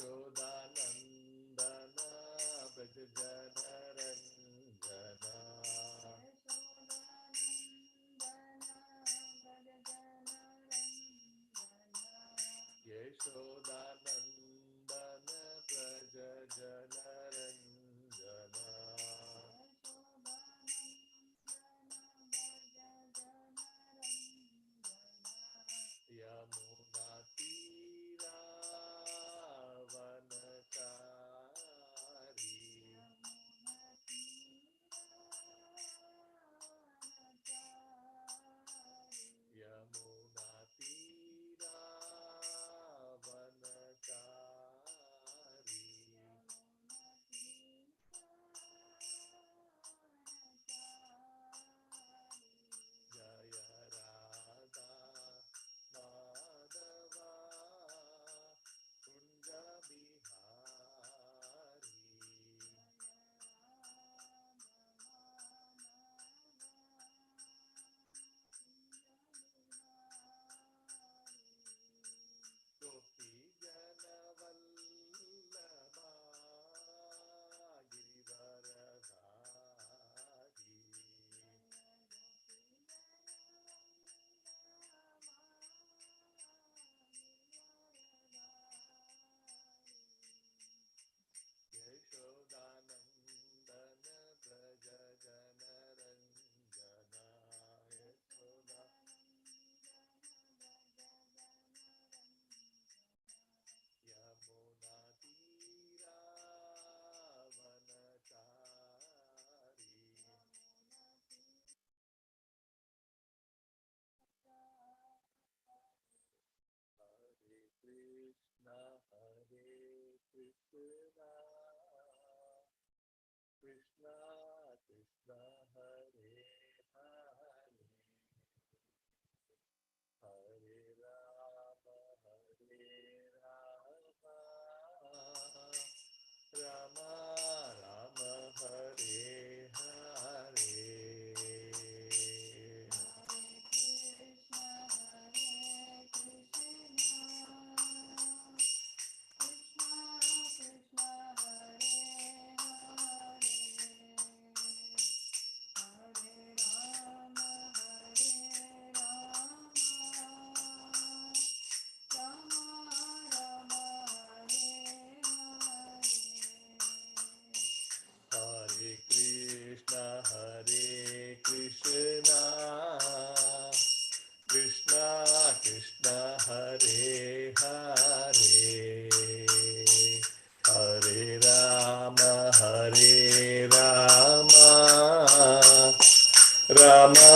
Yashodanandana Brajajanaranjana Yashodanandana Brajajanaranjana Yamunatira Vanachari Yamunatira Vanachari Jaya Radha Madhava Kunja Bihari Gopi Jana Vallabha Girivaradhari Yashodanandana Brajajanaranjana Yamunatira Vanachari Hare Krishna Krishna Krishna Krishna Hare Hare Hare Rama Rama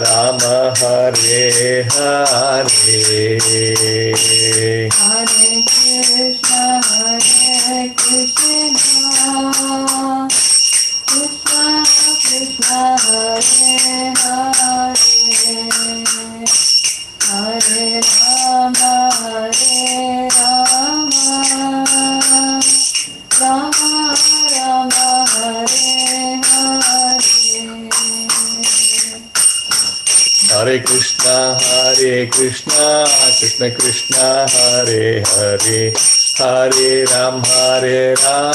Rama Hare Hare Hare Krishna Krishna Krishna Hare Hare Hare Rama Rama Rama Hare Hare Hare Krishna Krishna Krishna Hare Hare Hare Rama Rama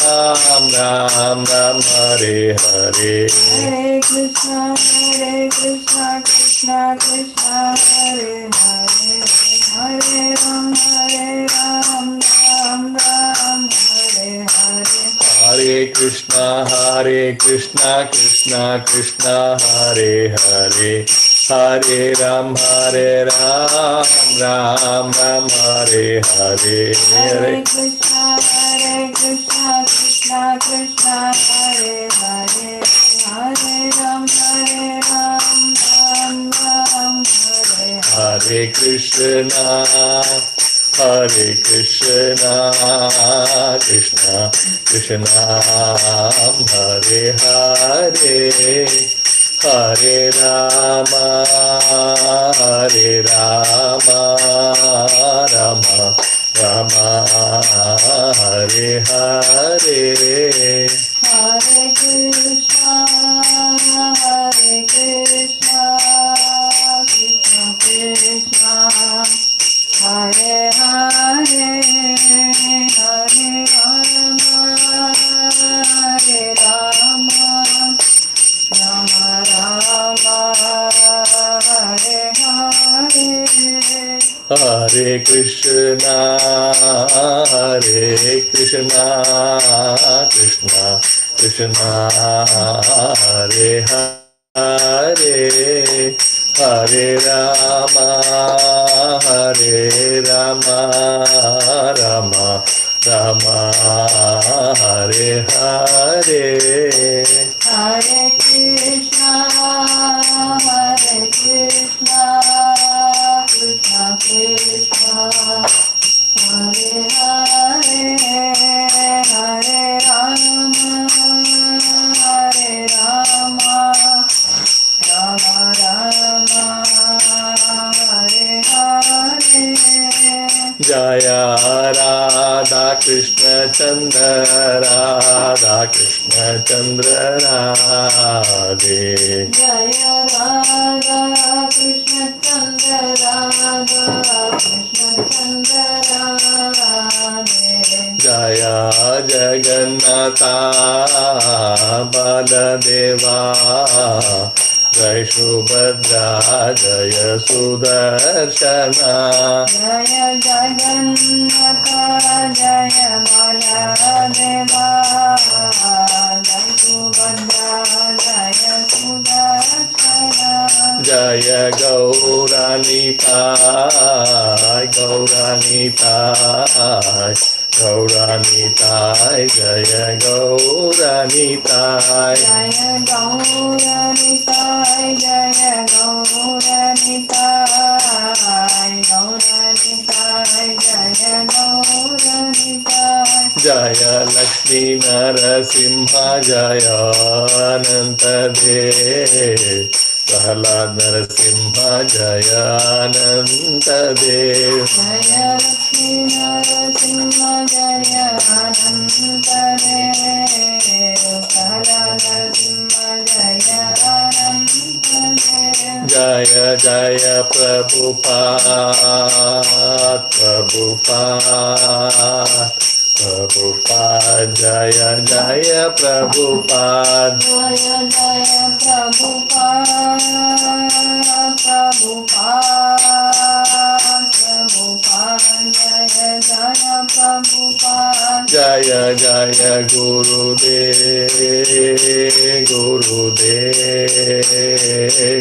Rama Hare Hare Hare Krishna Krishna Krishna Hare Hare Hare Ram Ram Ram Hare Hare Hare Krishna Krishna Krishna Hare Hare Hare Ram Ram Ram Hare Hare Hare Krishna Krishna Krishna Hare Hare Hare Ram Ram Hare Hare Hare Krishna Krishna Krishna Hare Hare Hare Ram Ram Hare Hare Krishna Krishna Krishna Hare Hare Hare Rama Rama Rama Hare Hare Hare Krishna Krishna Krishna Hare Hare Hare Hare Krishna, Hare Krishna, Krishna Krishna, Hare Hare, Hare Rama, Hare Rama, Rama Rama, Hare Hare, Hare Krishna, Krishna Krishna, Hare Hare, Hare Rama, Rama Rama, Hare Hare. Jaya Radha Krishna Chandra, Radha Krishna Chandra Radhe. Jaya Radha Krishna Chandra, Radha Krishna Chandra Radhe. Jaya Jagannatha Baladeva, Jai Subhadra, Jaya Sudarshana. Jaya Jagannatha, Jaya Baladeva, Jai Subhadra, Jaya Sudarshana. Jaya Gauranitai, Gauranitai, Gauranitai, Jaya Gauranitai, Jaya Gauranitai, Jaya Gauranitai, Gauranitai, Jaya Gauranitai. Jaya Lakshmi Narasimha, Jaya Ananta Dev, Prahlad Narasimha, Jaya Ananta Dev. Jaya Lakshmi Narasimha, Jaya Ananta Dev, Prahlad Narasimha, Jaya Ananta Dev. Jaya Jaya Prabhupada, Prabhupada, Prabhupada, Jaya Jaya Prabhupada, Jaya Jaya Prabhupada, Prabhupada, Prabhupada, Jaya Jaya Prabhupada. Jaya Jaya Gurudev, Gurudev,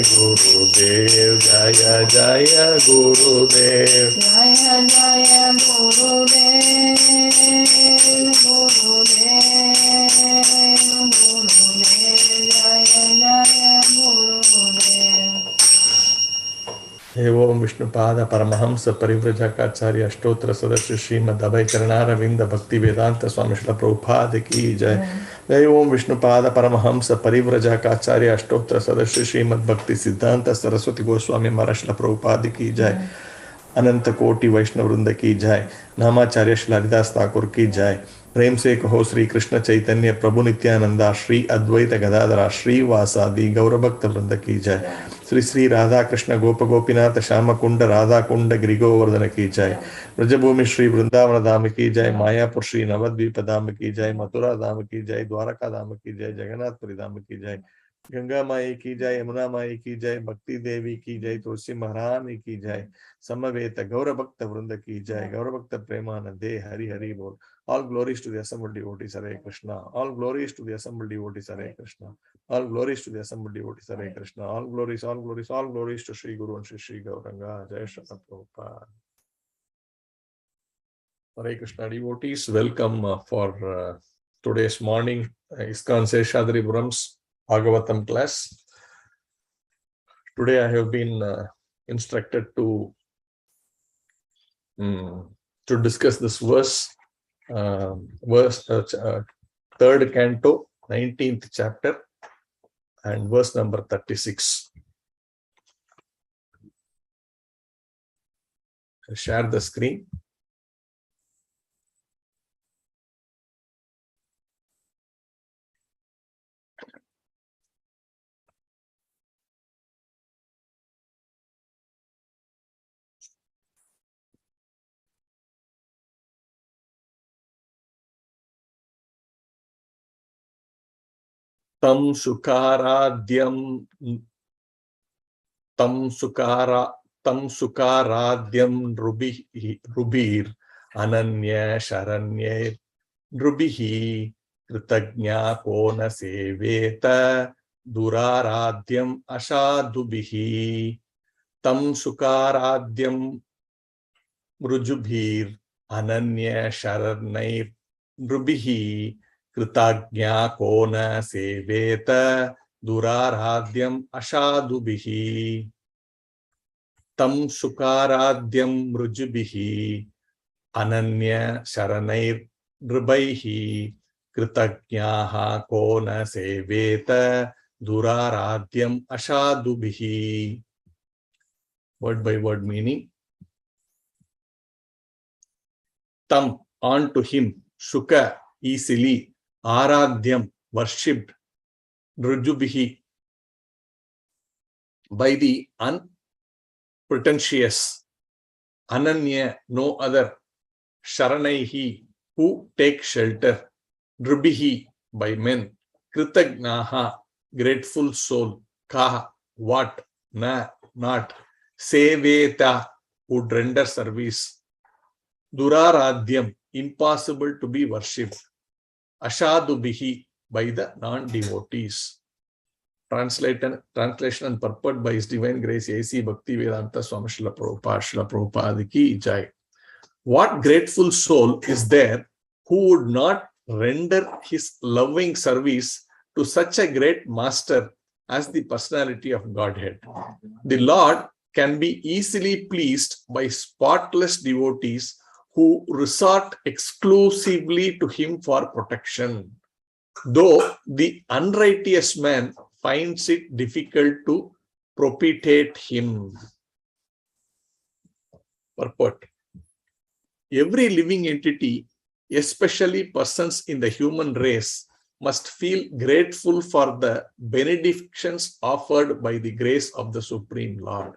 Gurudev, Jaya Jaya Gurudev, Jaya Jaya Gurudev, Gurudev, Gurudev, Jaya Jaya Gurudev. एवं विष्णुपाद परमहंस परिव्रजकाचार्य अष्टोत्तर सदस्य श्रीमद् अभय चरणारविंद भक्ति वेदांत स्वामी श्रील प्रभुपाद की जय। एवं विष्णुपाद परमहंस परिव्रजकाचार्य अष्टोत्तर सदस्य श्रीमद् भक्ति सिद्धांत सरस्वती गोस्वामी महाराज श्रील प्रभुपाद की जय। अनंत कोटि वैष्णव वृंद की जय। नामाचार्य श्री हरिदास ठाकुर की जय। प्रेम से कहो श्री कृष्ण चैतन्य प्रभु नित्यानंदा श्री अद्वैत गदाधरा श्री वासादि गौरभक्त वृंद की जय। श्री श्री राधा कृष्ण गोप गोपीनाथ श्याम कुंड राधा कुंड गिरिगोवर्धन की जय। ब्रजभूमि श्री वृंदावन धाम की जय। मायापुर श्री नवद्वीप धाम की जय। मथुरा धाम की जय। द्वारका धाम की जय। जगन्नाथपुरी धाम की जय। गंगा माई की जय। यमुना माई की जय। भक्ति देवी की जय। तुलसी महारानी की जय। समवेत गौर भक्त वृंद की जय। गौर भक्त प्रेमानंदे हरि हरि बोल। All glories to the assembled devotees, Hare Krishna. All glories to the assembled devotees, Hare Krishna. All glories to the assembled devotees, Hare Krishna. All glories, all glories, all glories to Sri Guru and Sri Gauranga. Jai Shri Prabhupada. Hare Krishna devotees, welcome for today's morning ISKCON Seshadripuram's Bhagavatam class. Today I have been instructed to discuss this verse. Third canto, 19th chapter, and verse number 36. I'll share the screen. Tam sukaradyam tam sukaradyam rubir ananya sharanye nrubihi kritagnya kona seveta duraradyam ashadubihi tam sukaradyam mrujubhir ananya sharanair nrubihi kritagnya kona seveta duraradyam ashadubihi tam sukaradyam mrujubhihi ananya sharanair nrubaihi kritagyaha kona seveta duraradyam ashadubihi. Word by word meaning. Tam, on to him, shuka, easily, aradhyam, worshipped, nrujubhihi, by the unpretentious, ananya, no other, sharanaihi, who take shelter, nrubihi, by men, kritagnaha, grateful soul, kaha, what, na, not, seveta, would render service, duraradyam, impossible to be worshipped, ashadubihi, by the non-devotees. Translation and purport by His Divine Grace A.C. Bhakti Vedanta Swami Srila Prabhupada ki jai. What grateful soul is there who would not render his loving service to such a great master as the personality of Godhead? The Lord can be easily pleased by spotless devotees who resort exclusively to him for protection, though the unrighteous man finds it difficult to propitiate him. Purport. Every living entity, especially persons in the human race, must feel grateful for the benedictions offered by the grace of the Supreme Lord.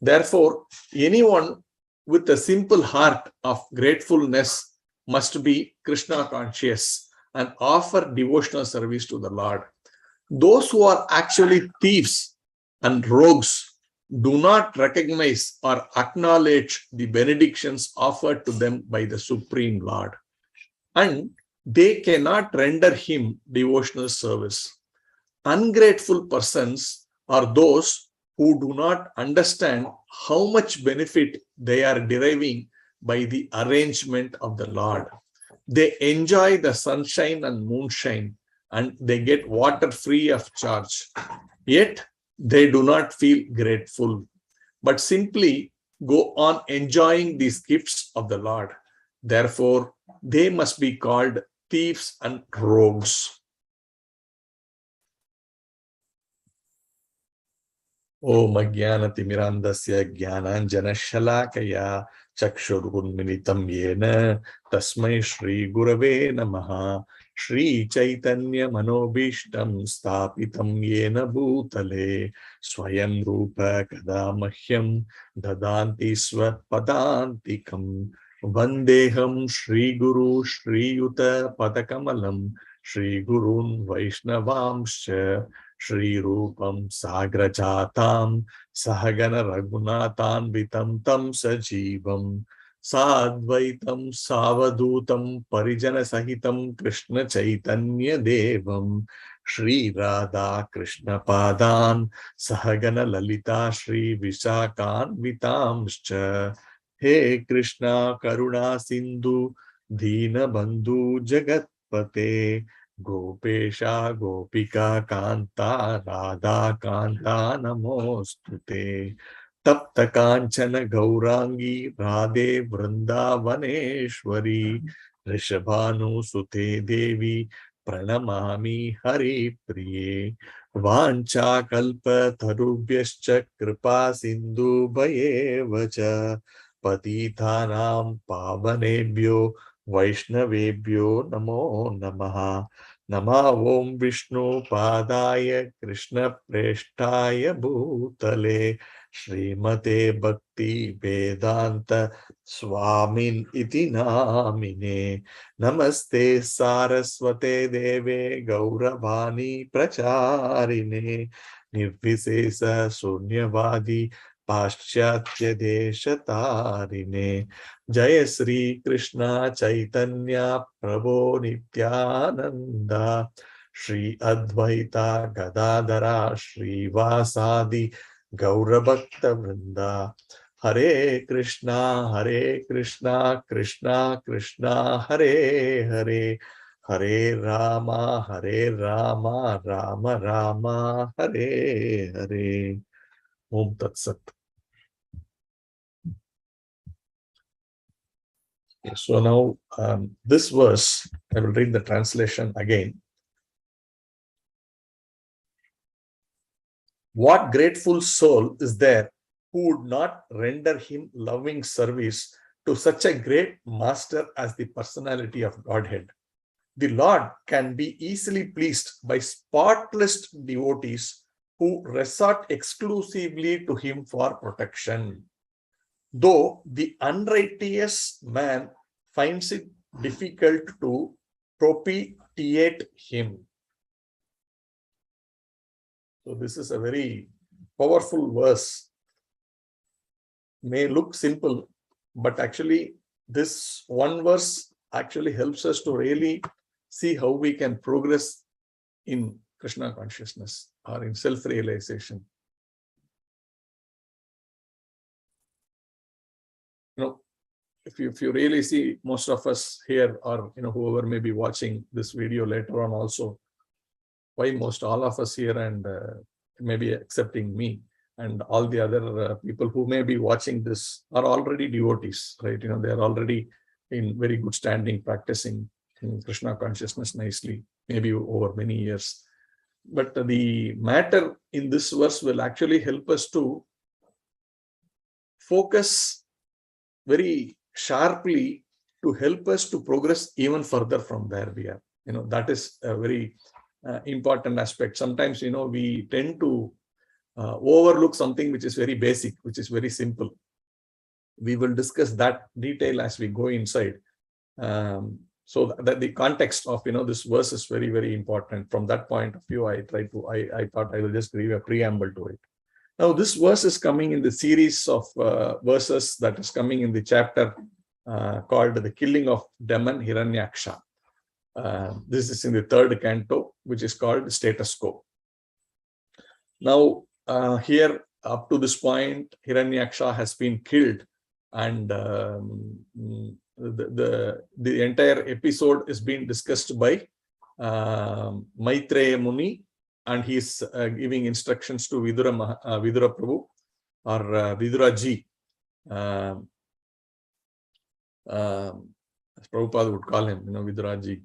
Therefore, anyone with a simple heart of gratefulness must be Krishna conscious and offer devotional service to the Lord. Those who are actually thieves and rogues do not recognize or acknowledge the benedictions offered to them by the Supreme Lord, and they cannot render him devotional service. Ungrateful persons are those who do not understand how much benefit they are deriving by the arrangement of the Lord. They enjoy the sunshine and moonshine, and they get water free of charge. Yet, they do not feel grateful, but simply go on enjoying these gifts of the Lord. Therefore, they must be called thieves and rogues. Om Ajnanatimirandasya Jnananjana Shalakaya Chakshurunmilitam Yena Tasmai Shri Gurave Namaha Shri Chaitanya Manobishtam Stapitam Yena Bhutale Swayam Rupa Kadamahyam Dadanti Svat Padantikam Vandeham Shri Guru Shri Yuta Padakamalam Shri Gurun Vaishnavamscha Shri Rupam Sagrajatam Sahagana Raghunathanvitam Tam Sajivam Sadvaitam Savadutam Parijana Sahitam Krishna Chaitanya Devam Shri Radha Krishna Padan Sahagana Lalita Shri Vishakan Vitamscha He Krishna Karuna Sindhu Dina Bandhu Jagatpate Gopesha Gopika Kanta Radha Kanta Namostute Tapta Kanchana Gaurangi Radhe Vrindavaneshwari Rishabhanu Sute Devi Pranamami Hari Priye Vancha Kalpa Tarubhyascha Kripa Sindhu Bhayevacha Patithanam Pavanebhyo Vaishnavebhyo Namo Namaha Nama Om Vishnu Padaya Krishna Preshtaya Bhutale Srimate Bhakti Vedanta Swamin Iti Namine Namaste Saraswate Deve Gauravani Pracharine Nirvisesa Sunyavadi पाश्चात्य देश तारिणे जय श्री कृष्ण चैतन्य प्रभो नित्यानंद श्री अद्वैता गदाधरा श्रीवासादि गौरभक्त वृंदा हरे कृष्णा कृष्णा कृष्णा हरे हरे हरे रामा राम राम हरे हरे ओम तत्सत. So now this verse, I will read the translation again. What grateful soul is there who would not render him loving service to such a great master as the personality of Godhead? The Lord can be easily pleased by spotless devotees who resort exclusively to him for protection. Though the unrighteous man finds it difficult to propitiate him. So this is a very powerful verse. May look simple, but actually this one verse actually helps us to really see how we can progress in Krishna consciousness or in self-realization. If you really see, most of us here, or whoever may be watching this video later on also, why most all of us here, and maybe accepting me and all the other people who may be watching this are already devotees, right? They are already in very good standing, practicing in Krishna consciousness nicely, maybe over many years. But the matter in this verse will actually help us to focus very sharply to help us to progress even further from where we are. That is a very important aspect. Sometimes, we tend to overlook something which is very basic, which is very simple. We will discuss that detail as we go inside. So that the context of this verse is very, very important. From that point of view, I thought I will just give a preamble to it. Now, this verse is coming in the series of verses that is coming in the chapter called The Killing of Demon Hiranyaksha. This is in the 3rd canto, which is called Status Quo. Now, here up to this point, Hiranyaksha has been killed, and the entire episode is being discussed by Maitreya Muni, and he is giving instructions to Vidura Prabhu, or Vidura Ji. As Prabhupada would call him, Vidura Ji,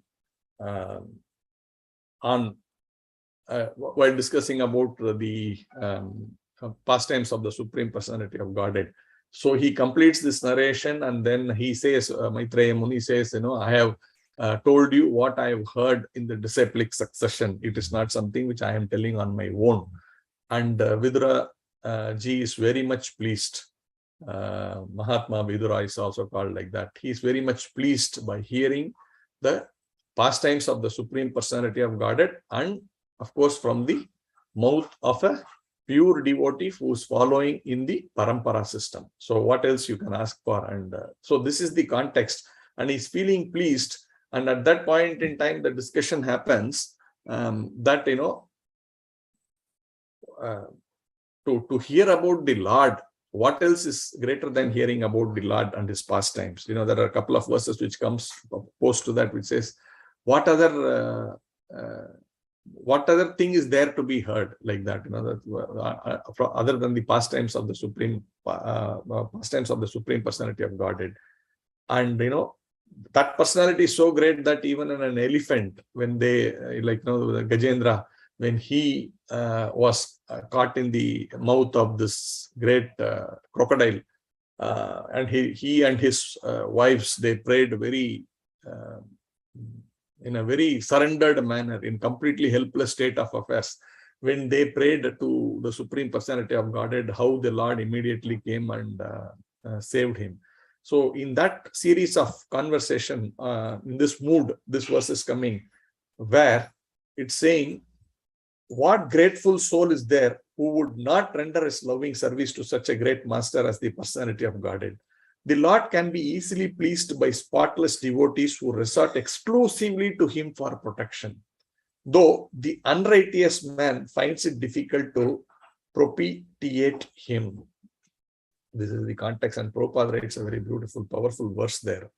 while discussing about the pastimes of the Supreme Personality of Godhead. So he completes this narration, and then he says, Maitreya Muni says, I have told you what I have heard in the disciplic succession. It is not something which I am telling on my own. And Vidura Ji is very much pleased. Mahatma Vidura is also called like that. He is very much pleased by hearing the pastimes of the Supreme Personality of Godhead, and of course from the mouth of a pure devotee who is following in the parampara system. So what else you can ask for? And so this is the context, and he's feeling pleased. And at that point in time, the discussion happens that to hear about the Lord, what else is greater than hearing about the Lord and his pastimes? There are a couple of verses which comes post to that, which says, what other thing is there to be heard like that? Other than the pastimes of the Supreme Personality of Godhead. And that personality is so great that even in an elephant, when they Gajendra, when he was caught in the mouth of this great crocodile, and he and his wives, they prayed very in a very surrendered manner, in completely helpless state of affairs. When they prayed to the Supreme Personality of Godhead, how the Lord immediately came and saved him. So in that series of conversation, in this mood, this verse is coming, where it's saying what grateful soul is there who would not render his loving service to such a great master as the personality of Godhead? The Lord can be easily pleased by spotless devotees who resort exclusively to him for protection, though the unrighteous man finds it difficult to propitiate him. This is the context, and Prabhupada writes a very beautiful, powerful verse there,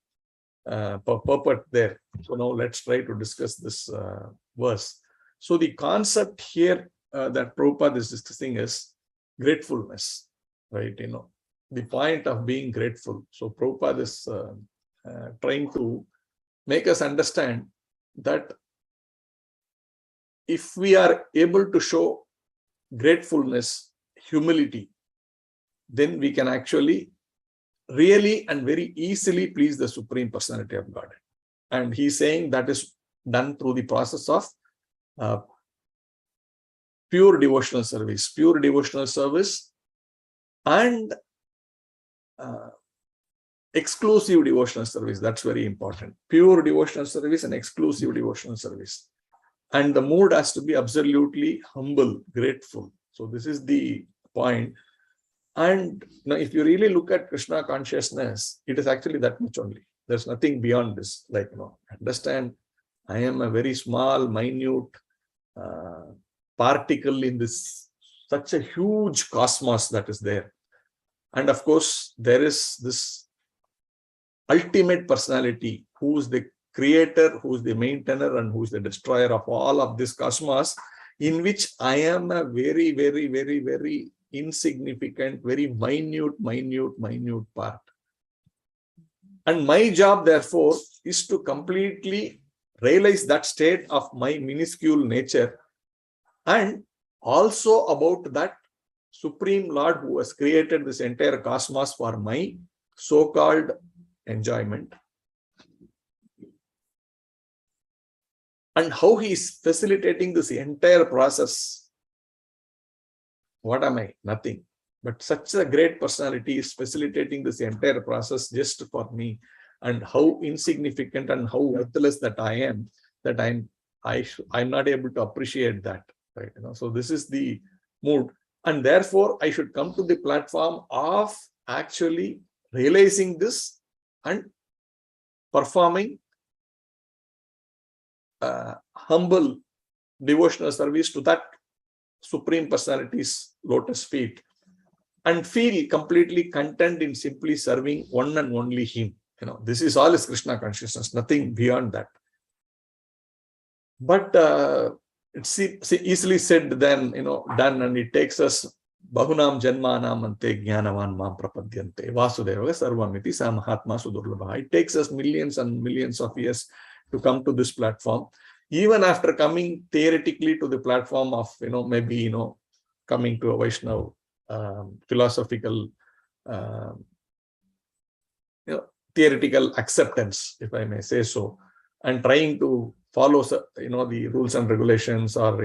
purport there. So now let's try to discuss this verse. So the concept here that Prabhupada is discussing is gratefulness, right? The point of being grateful. So Prabhupada is trying to make us understand that if we are able to show gratefulness, humility, then we can actually really and very easily please the Supreme Personality of Godhead. And he's saying that is done through the process of pure devotional service and exclusive devotional service. That's very important. Pure devotional service and exclusive devotional service. And the mood has to be absolutely humble, grateful. So this is the point. And now if you really look at Krishna consciousness, it is actually that much only. There's nothing beyond this. Like, understand, I am a very small, minute particle in this, such a huge cosmos that is there. And of course, there is this ultimate personality who is the creator, who is the maintainer, and who is the destroyer of all of this cosmos, in which I am a very, very, very, very insignificant, very minute part. And my job, therefore, is to completely realize that state of my minuscule nature, and also about that Supreme Lord who has created this entire cosmos for my so-called enjoyment. And how he is facilitating this entire process. What am I? Nothing. But such a great personality is facilitating this entire process just for me. And how insignificant and how worthless that I am, that I'm not able to appreciate that. Right? So this is the mood. And therefore, I should come to the platform of actually realizing this and performing humble devotional service to that Supreme Personality's lotus feet, and feel completely content in simply serving one and only him. This is all is Krishna consciousness, nothing beyond that. But it's easily said than done, and it takes us bahunam janmanam ante jnanavan mam prapadyante vasudeva sarvamiti sa mahatma sudurlabha. It takes us millions and millions of years to come to this platform. Even after coming theoretically to the platform of maybe coming to a Vaishnava philosophical theoretical acceptance, if I may say so, and trying to follow the rules and regulations, or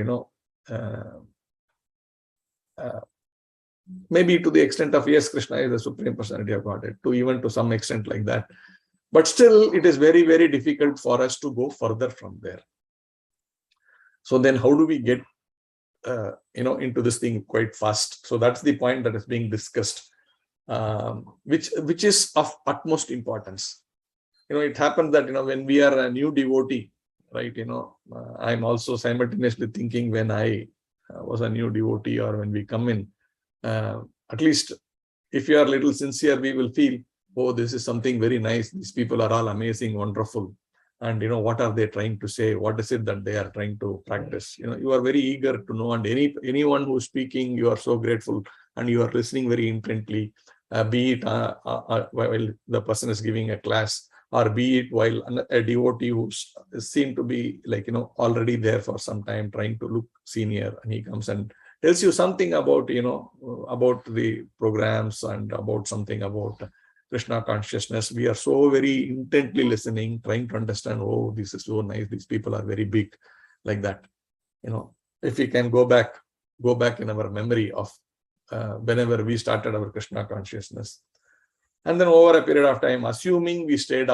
maybe to the extent of yes, Krishna is the Supreme Personality of Godhead, to some extent like that. But still, it is very, very difficult for us to go further from there. So then how do we get into this thing quite fast? So that's the point that is being discussed, which is of utmost importance. It happens that when we are a new devotee, right, I'm also simultaneously thinking when I was a new devotee, or when we come in, at least if you are a little sincere, we will feel, oh, this is something very nice. These people are all amazing, wonderful. And what are they trying to say? What is it that they are trying to practice? You are very eager to know, and anyone who is speaking, you are so grateful, and you are listening very intently, be it while the person is giving a class, or be it while a devotee who seemed to be already there for some time, trying to look senior, and he comes and tells you something about about the programs and about something about Krishna consciousness. We are so very intently listening, trying to understand, oh, this is so nice, these people are very big, like that. If we can go back in our memory of whenever we started our Krishna consciousness, and then over a period of time, assuming we stayed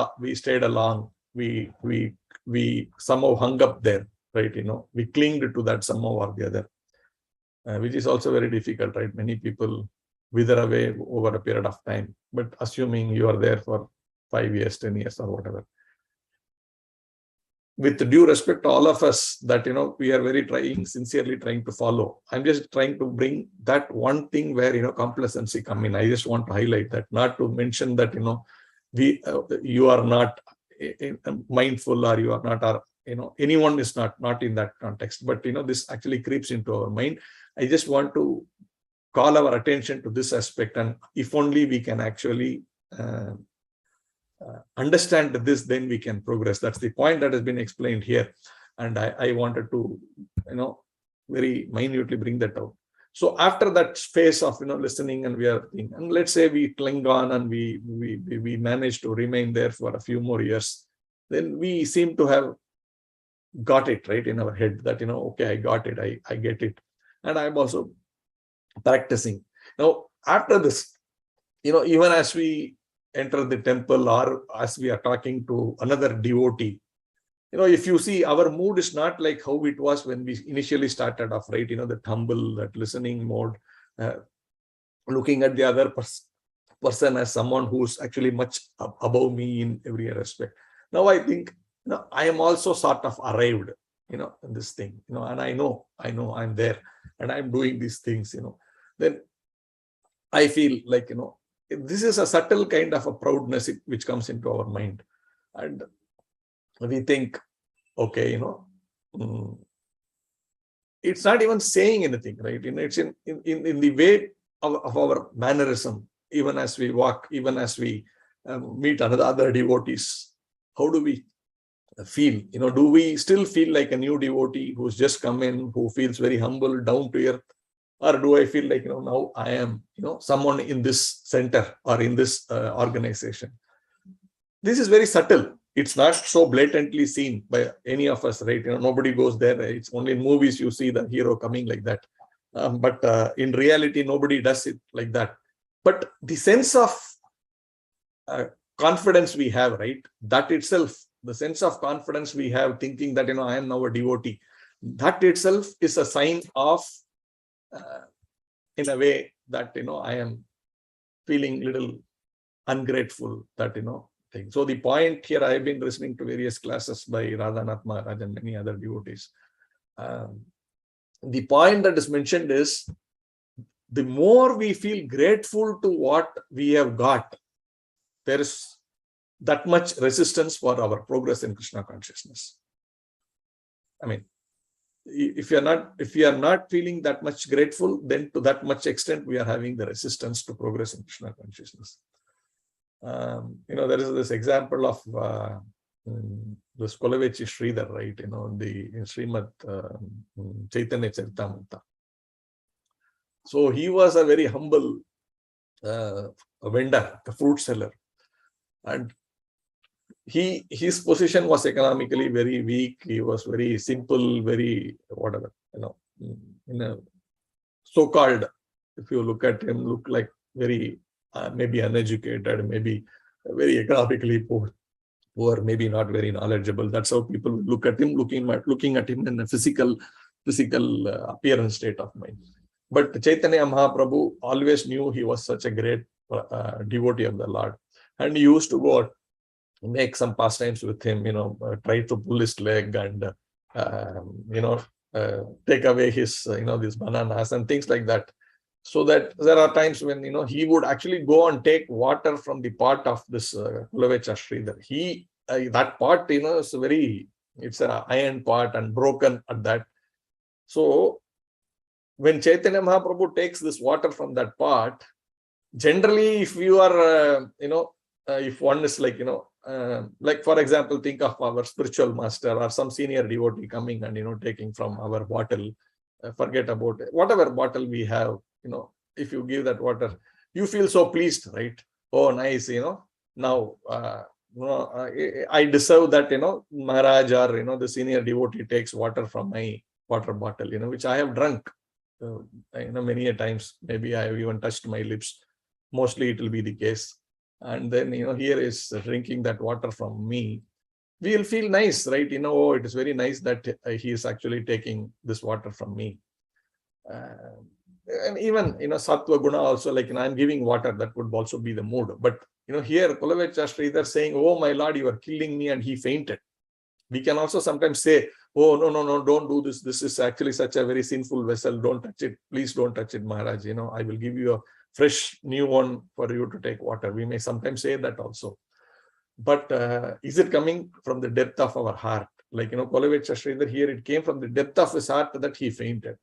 along, we somehow hung up there, right? We cling to that somehow or the other, which is also very difficult, right? Many people wither away over a period of time, but assuming you are there for 5 years, 10 years, or whatever. With due respect to all of us, that we are very sincerely trying to follow. I'm just trying to bring that one thing where complacency come in. I just want to highlight that, not to mention that you are not mindful, or you are not, or anyone is not in that context. But this actually creeps into our mind. I just want to call our attention to this aspect, and if only we can actually understand this, then we can progress. That's the point that has been explained here, and I wanted to very minutely bring that out. So after that phase of listening, and we are thinking, and let's say we cling on, and we manage to remain there for a few more years, then we seem to have got it right in our head that okay, I got it, I get it, and I'm also practicing. Now after this, even as we enter the temple, or as we are talking to another devotee, if you see, our mood is not like how it was when we initially started off, right? That humble, that listening mode, looking at the other person as someone who's actually much above me in every respect. Now I think I am also sort of arrived in this thing, and I know I'm there, and I'm doing these things, then I feel like this is a subtle kind of a proudness which comes into our mind, and we think, okay, it's not even saying anything, right? It's in the way of our mannerism, even as we walk, even as we meet other devotees. How do we feel? Do we still feel like a new devotee who's just come in, who feels very humble, down to earth? Or do I feel like, now I am, someone in this center or in this organization? This is very subtle. It's not so blatantly seen by any of us, right? Nobody goes there. It's only in movies you see the hero coming like that. But in reality, nobody does it like that. But the sense of confidence we have, right? That itself, the sense of confidence we have, thinking that, I am now a devotee, that itself is a sign of, in a way, that, I am feeling little ungrateful, that, thing. So the point here, I've been listening to various classes by Radhanath Maharaj and many other devotees. The point that is mentioned is, the more we feel grateful to what we have got, there is that much resistance for our progress in Krishna consciousness. I mean, if you are not feeling that much grateful, then to that much extent we are having the resistance to progress in Krishna consciousness. There is this example of this Kolavechi Sridhar, right? In Srimad Chaitanya Charitamrita. So he was a very humble vendor, a fruit seller, and his position was economically very weak. He was very simple, very whatever, so-called, if you look at him, look like very maybe uneducated, maybe very economically poor, maybe not very knowledgeable. That's how people look at him, looking at him in a physical appearance state of mind. But Chaitanya Mahaprabhu always knew he was such a great devotee of the Lord, and he used to go make some pastimes with him, try to pull his leg and take away his these bananas and things like that. So that there are times when he would actually go and take water from the pot of this Kulavecha Sridhar. That pot is it's an iron pot and broken at that. So when Chaitanya Mahaprabhu takes this water from that pot, generally, if you are if one is like for example, think of our spiritual master or some senior devotee coming and taking from our bottle, forget about it, whatever bottle we have, if you give that water, you feel so pleased, right? Oh, nice, now I deserve that, Maharaj or the senior devotee takes water from my water bottle, which I have drunk many a times. Maybe I have even touched my lips. Mostly it will be the case. And then here is drinking that water from me. we will feel nice, right? Oh, it is very nice that he is actually taking this water from me. And even, Sattva Guna also, like, I'm giving water, that would also be the mood. But, here, Kulavecha Sridhar saying, oh, my Lord, you are killing me, and he fainted. We can also sometimes say, oh, no, don't do this. This is actually such a very sinful vessel. Don't touch it. Please don't touch it, Maharaj. I will give you a fresh new one for you to take water. We may sometimes say that also. But is it coming from the depth of our heart? Like, Kulavecha Sridhar here, it came from the depth of his heart that he fainted,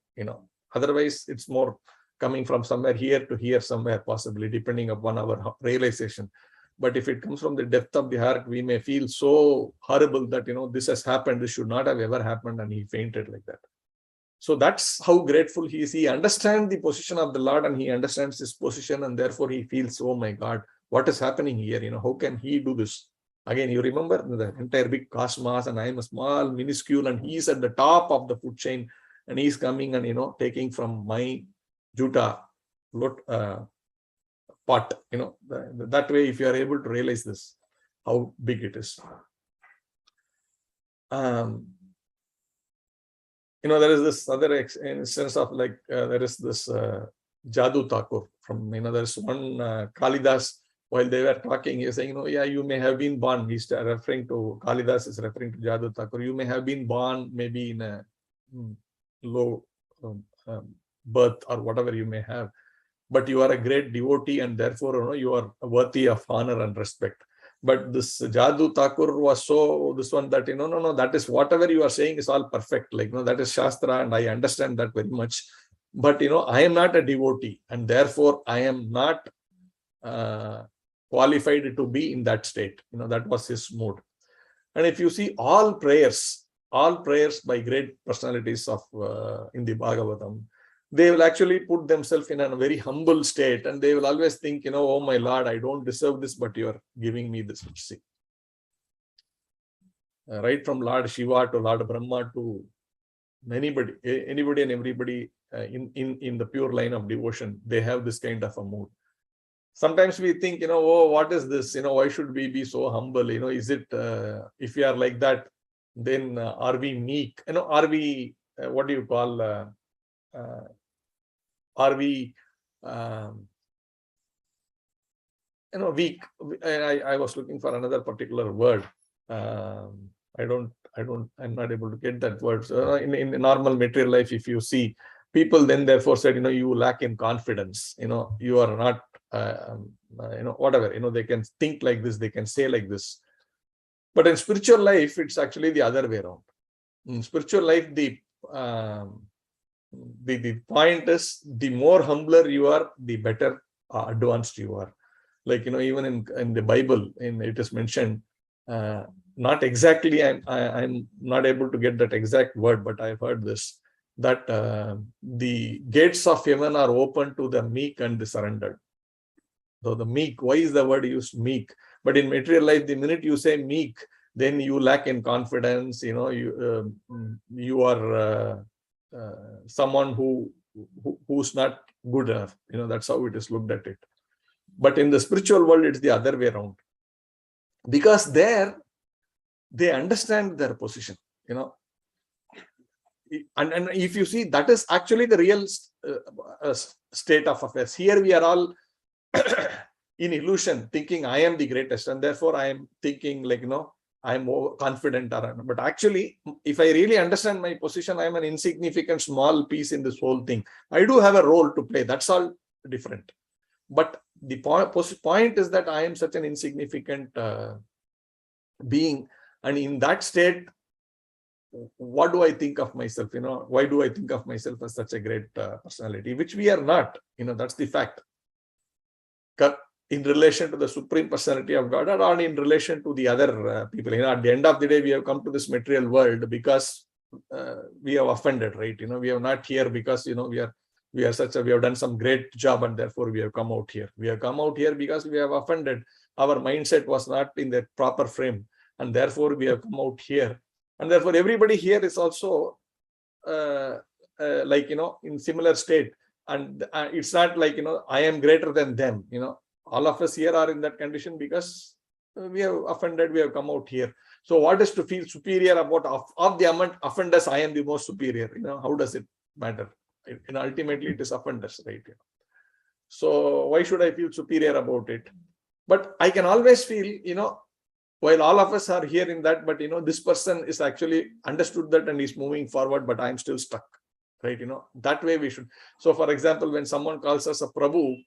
Otherwise, it's more coming from somewhere here to here, somewhere possibly, depending upon our realization. But if it comes from the depth of the heart, we may feel so horrible that, this has happened, this should not have ever happened, and he fainted like that. So that's how grateful he is. He understands the position of the Lord, and he understands his position, and therefore he feels, oh my God, what is happening here? How can he do this? Again, you remember the entire big cosmos, and I am a small, minuscule, and he is at the top of the food chain, and he's coming and, taking from my juta pot, that way, if you are able to realize this, how big it is. There is this other instance of, like, there is this Jadu Thakur from, there's one Kalidas, while they were talking, he's saying, yeah, you may have been born. He's referring to, Kalidas is referring to Jadu Thakur. You may have been born maybe in a low birth or whatever you may have, but you are a great devotee, and therefore, you are worthy of honor and respect. But this Jadu Thakur was so, this one that, no, that is whatever you are saying is all perfect. Like, that is Shastra, and I understand that very much. But, I am not a devotee, and therefore I am not qualified to be in that state. That was his mood. And if you see all prayers by great personalities of in the Bhagavatam, they will actually put themselves in a very humble state, and they will always think, oh my Lord, I don't deserve this, but you are giving me this mercy. Right from Lord Shiva to Lord Brahma to anybody and everybody in the pure line of devotion, they have this kind of a mood. Sometimes we think, oh, what is this? Why should we be so humble? Is it, if we are like that, then are we meek? Are we, what do you call, are we, weak? I was looking for another particular word. I'm not able to get that word. So in normal material life, if you see people, then therefore said, you lack in confidence. You are not, whatever. They can think like this, they can say like this. But in spiritual life, it's actually the other way around. In spiritual life, the point is, the more humbler you are, the better advanced you are. Like, even in the Bible, it is mentioned, not exactly, I'm not able to get that exact word, but I've heard this, that the gates of heaven are open to the meek and the surrendered. So the meek, why is the word used, meek? But in material life, the minute you say meek, then you lack in confidence. You are someone who's not good enough. That's how it is looked at it. But in the spiritual world, it's the other way around, because there they understand their position. And if you see, that is actually the real state of affairs. Here we are all in illusion, thinking I am the greatest, and therefore I am thinking, like, I am more confident. But actually, if I really understand my position, I am an insignificant small piece in this whole thing. I do have a role to play. That's all different. But the point is that I am such an insignificant being, and in that state, what do I think of myself? Why do I think of myself as such a great personality, which we are not? That's the fact. In relation to the Supreme Personality of God, or in relation to the other people. At the end of the day, we have come to this material world because we have offended, right? We are not here because, we have done some great job, and therefore we have come out here. We have come out here because we have offended. Our mindset was not in the proper frame, and therefore we have come out here. And therefore everybody here is also like, in similar state. And it's not like, I am greater than them, all of us here are in that condition because we have offended, we have come out here. So what is to feel superior about of the offenders? I am the most superior. How does it matter? Ultimately, it is offenders, right? So why should I feel superior about it? But I can always feel, while all of us are here in that, but this person is actually understood that and is moving forward, but I'm still stuck, right? That way we should. So, for example, when someone calls us a Prabhu,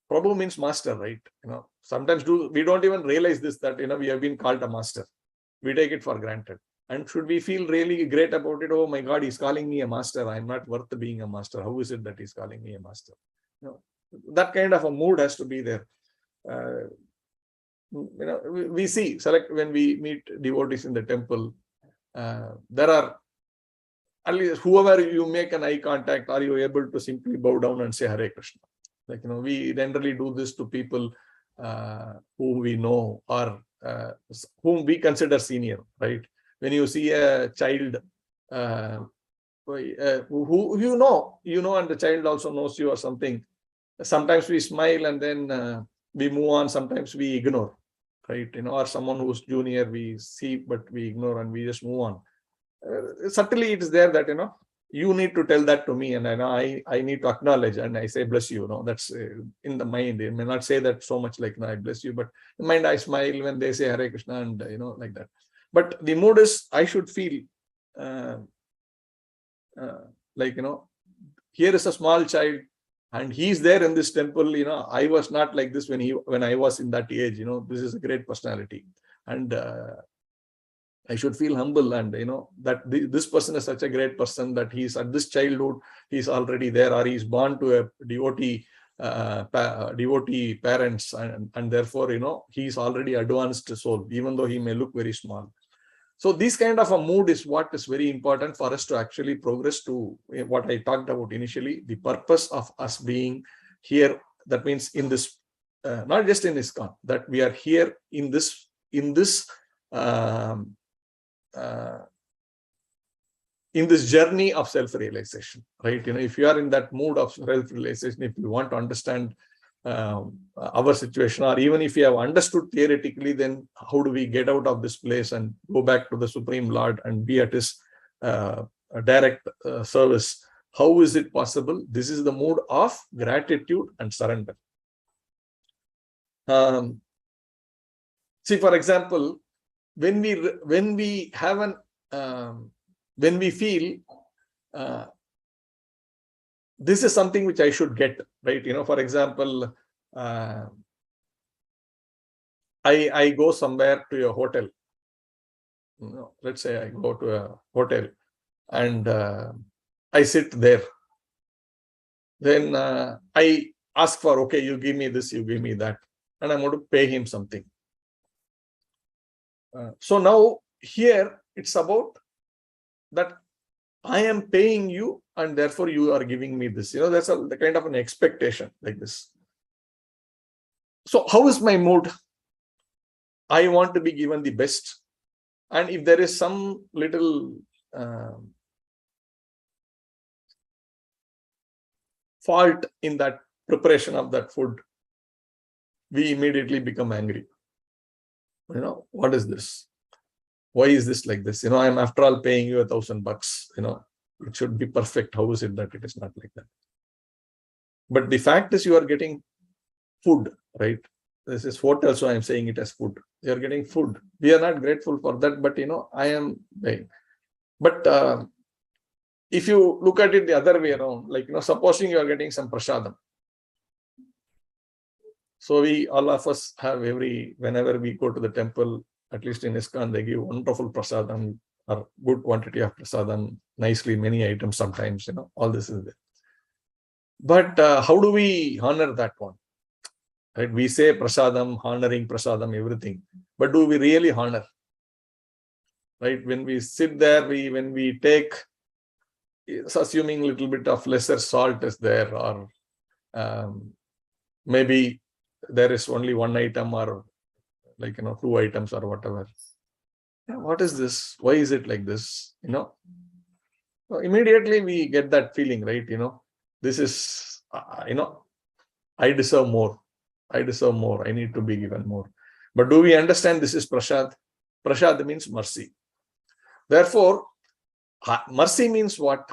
Prabhu means master, right? Sometimes we don't even realize this, that we have been called a master. We take it for granted. And should we feel really great about it? Oh my God, he's calling me a master. I'm not worth being a master. How is it that he's calling me a master? That kind of a mood has to be there. We see, when we meet devotees in the temple, there are, at least whoever you make an eye contact, are you able to simply bow down and say Hare Krishna? We generally do this to people whom we know or whom we consider senior, right? When you see a child who you know, and the child also knows you or something, sometimes we smile and then we move on. Sometimes we ignore, right? Or someone who's junior, we see, but we ignore and we just move on. Subtly, it is there that, you need to tell that to me, and I need to acknowledge, and I say, bless you. That's in the mind. I may not say that so much like, I bless you, but in mind, I smile when they say Hare Krishna and, like that. But the mood is, I should feel here is a small child and he's there in this temple. I was not like this when I was in that age. This is a great personality. And I should feel humble and, that this person is such a great person that he's at this childhood, he's already there, or he's born to a devotee parents, and therefore, he's already advanced soul, even though he may look very small. So this kind of a mood is what is very important for us to actually progress to what I talked about initially, the purpose of us being here. That means in this, not just in ISKCON, that we are here in this journey of self-realization, right? If you are in that mood of self-realization, if you want to understand our situation, or even if you have understood theoretically, then how do we get out of this place and go back to the Supreme Lord and be at his direct service? How is it possible? This is the mood of gratitude and surrender. See, for example, when we have when we feel this is something which I should get, right? For example, I go somewhere to a hotel. Let's say I go to a hotel and I sit there. Then I ask for, okay, you give me this, you give me that, and I'm going to pay him something. So now here it's about that I am paying you and therefore you are giving me this. That's the kind of an expectation like this. So how is my mood? I want to be given the best. And if there is some little fault in that preparation of that food, we immediately become angry. What is this? Why is this like this? I'm after all paying you $1,000. It should be perfect. How is it that it is not like that? But the fact is, you are getting food, right? This is hotel, so I'm saying it as food. You are getting food. We are not grateful for that, but I am paying. But if you look at it the other way around, like supposing you are getting some prasadam. So all of us have whenever we go to the temple, at least in ISKCON, they give wonderful prasadam or good quantity of prasadam, nicely, many items sometimes, all this is there. But how do we honor that one? Right? We say prasadam, honoring prasadam, everything. But do we really honor? Right? When we sit there, when we take, it's assuming a little bit of lesser salt is there, or maybe there is only one item or like, 2 items or whatever. What is this? Why is it like this? So immediately we get that feeling, right? This is, I deserve more. I deserve more. I need to be given more. But do we understand this is prasad? Prasad means mercy. Therefore, mercy means what?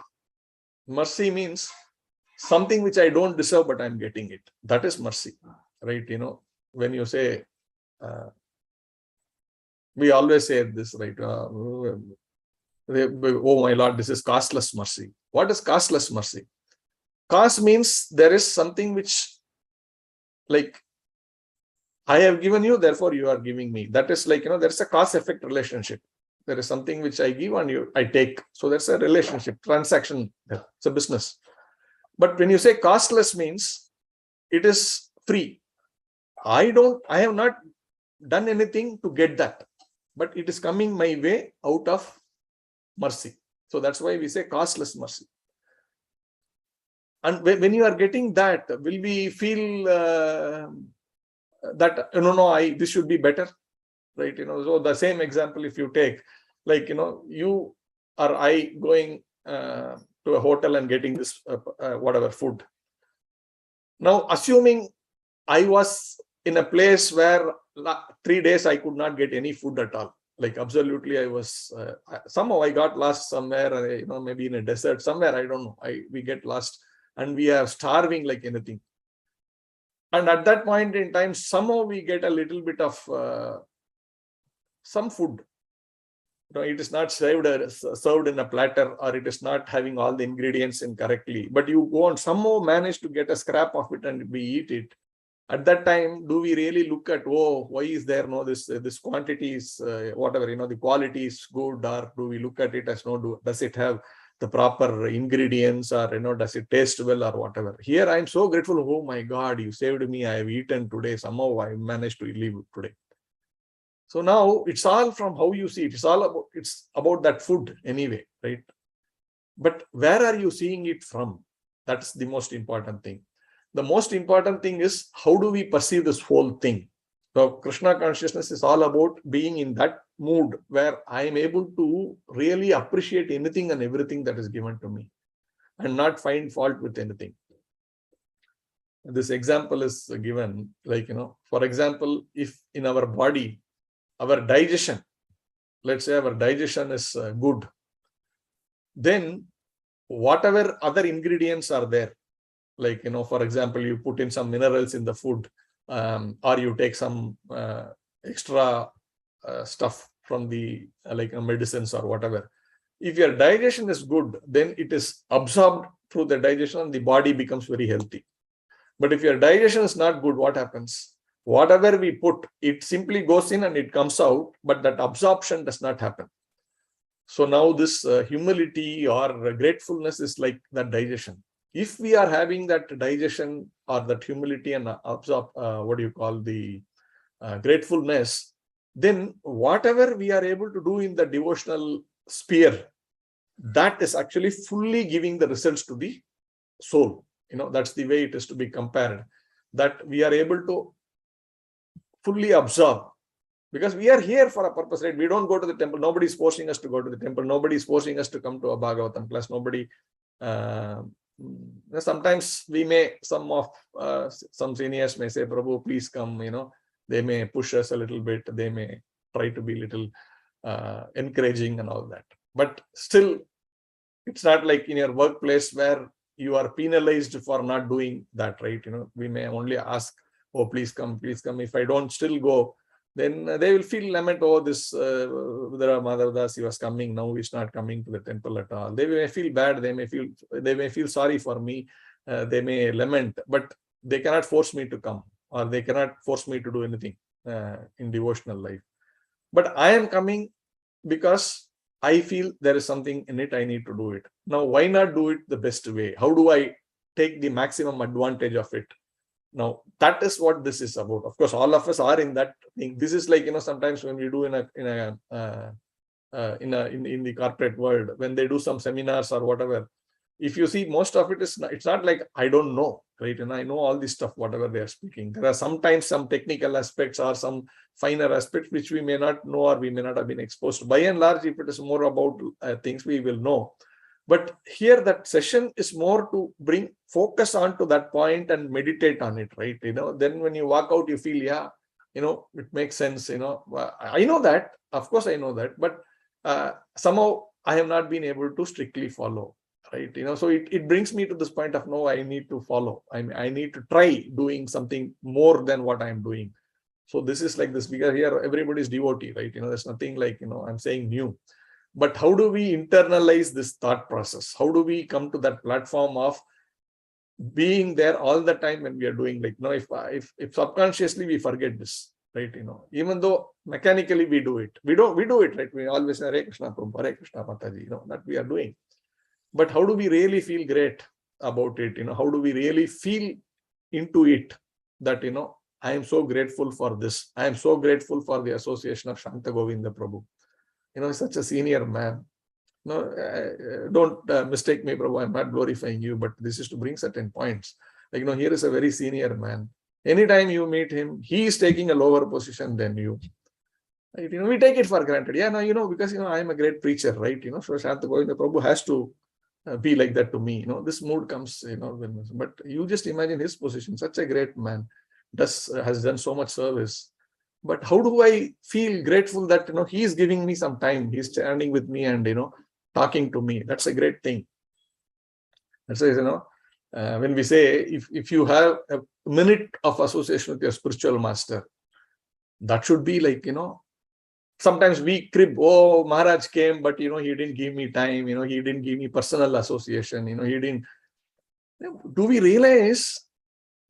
Mercy means something which I don't deserve, but I'm getting it. That is mercy, right? When you say, we always say this, right? Oh my Lord, this is costless mercy. What is costless mercy? Cost means there is something which, like, I have given you, therefore you are giving me. That is like, there's a cause-effect relationship. There is something which I give and I take. So that's a relationship, transaction. It's a business. But when you say costless means it is free. I have not done anything to get that, but it is coming my way out of mercy. So that's why we say costless mercy. And when you are getting that, will we feel that, this should be better, right? So the same example, if you take, like, you or I going to a hotel and getting this, whatever food. Now, assuming I was in a place where 3 days I could not get any food at all. Like, absolutely, I was, somehow I got lost somewhere, maybe in a desert, somewhere, I don't know. We get lost and we are starving like anything. And at that point in time, somehow we get a little bit of some food. It is not served in a platter, or it is not having all the ingredients in correctly. But you go and somehow manage to get a scrap of it and we eat it. At that time, do we really look at, why is there this quantity is whatever, the quality is good, or do we look at it as does it have the proper ingredients, or does it taste well, or whatever? Here I'm so grateful. Oh my God, you saved me. I have eaten today. Somehow I managed to live today. So now it's all from how you see it. It's about that food anyway, right? But where are you seeing it from? That's the most important thing. The most important thing is, how do we perceive this whole thing? So Krishna consciousness is all about being in that mood where I am able to really appreciate anything and everything that is given to me and not find fault with anything. This example is given, like, for example, if in our body, our digestion, let's say our digestion is good, then whatever other ingredients are there, like, for example, you put in some minerals in the food, or you take some extra stuff from the medicines or whatever. If your digestion is good, then it is absorbed through the digestion and the body becomes very healthy. But if your digestion is not good, what happens? Whatever we put, it simply goes in and it comes out, but that absorption does not happen. So now this humility or gratefulness is like that digestion. If we are having that digestion or that humility and gratefulness, then whatever we are able to do in the devotional sphere, that is actually fully giving the results to the soul. That's the way it is to be compared, that we are able to fully absorb, because we are here for a purpose, right? We don't go to the temple. Nobody is forcing us to go to the temple. Nobody is forcing us to come to a Bhagavatam class. Nobody. Sometimes some seniors may say, Prabhu, please come. They may push us a little bit. They may try to be little encouraging and all that. But still, it's not like in your workplace where you are penalized for not doing that, right? We may only ask, oh, please come, please come. If I don't still go, then they will feel lament, oh, this Vidura Madhava, he was coming, now he's not coming to the temple at all. They may feel bad, they may feel sorry for me, they may lament, but they cannot force me to come, or they cannot force me to do anything in devotional life. But I am coming because I feel there is something in it, I need to do it. Now, why not do it the best way? How do I take the maximum advantage of it? Now, that is what this is about. Of course, all of us are in that thing. This is like, sometimes when we do in the corporate world, when they do some seminars or whatever, if you see, most of it is, it's not like I don't know, right? And I know all this stuff, whatever they are speaking. There are sometimes some technical aspects or some finer aspects which we may not know, or we may not have been exposed to. By and large, if it is more about things, we will know. But here, that session is more to bring focus on to that point and meditate on it, right? Then when you walk out, you feel, yeah, it makes sense. I know that, of course I know that, but somehow I have not been able to strictly follow, right? So it brings me to this point of, no, I need to follow. I need to try doing something more than what I'm doing. So this is like this, because here everybody's devotee, right? There's nothing like, I'm saying new. But how do we internalize this thought process? How do we come to that platform of being there all the time when we are doing, like, if subconsciously we forget this, right? Even though mechanically we do it, we do it, right? We always say Hare Krishna Prabhu, Hare Krishna Mataji, that we are doing. But how do we really feel great about it? How do we really feel into it that, I am so grateful for this. I am so grateful for the association of Shanta Govinda Prabhu. Such a senior man. No, don't mistake me, Prabhu. I'm not glorifying you, but this is to bring certain points. Like, here is a very senior man. Anytime you meet him, he is taking a lower position than you. Right? We take it for granted. Yeah, no, because, I'm a great preacher, right? So Shanta Govinda Prabhu has to be like that to me. This mood comes, but you just imagine his position. Such a great man has done so much service. But how do I feel grateful that, he is giving me some time. He's standing with me and, talking to me. That's a great thing. That's why, when we say, if you have a minute of association with your spiritual master, that should be like, sometimes we crib, oh, Maharaj came, but, he didn't give me time, he didn't give me personal association, he didn't. Do we realize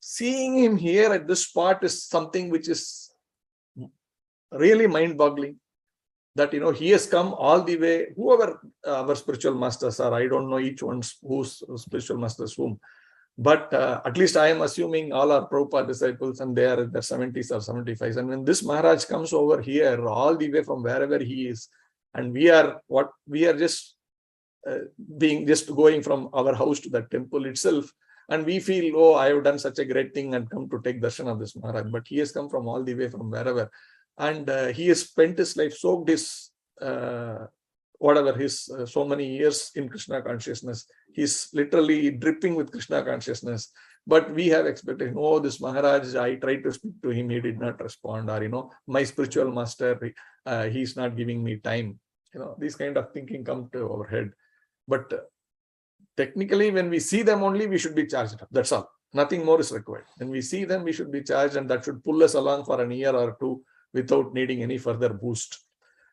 seeing him here at this spot is something which is really mind-boggling? That, he has come all the way, whoever our spiritual masters are, I don't know each one's whose spiritual masters whom, but at least I am assuming all are Prabhupada disciples and they are in their 70s or 75s. And when this Maharaj comes over here, all the way from wherever he is, and we are just going from our house to that temple itself, and we feel, oh, I have done such a great thing and come to take darshan of this Maharaj, but he has come from all the way from wherever. And he has spent his life, soaked his, so many years in Krishna consciousness. He's literally dripping with Krishna consciousness. But we have expected, oh, this Maharaj, I tried to speak to him, he did not respond. Or, my spiritual master, he's not giving me time. These kind of thinking come to our head. But technically, when we see them only, we should be charged up. That's all. Nothing more is required. When we see them, we should be charged, and that should pull us along for an year or two without needing any further boost.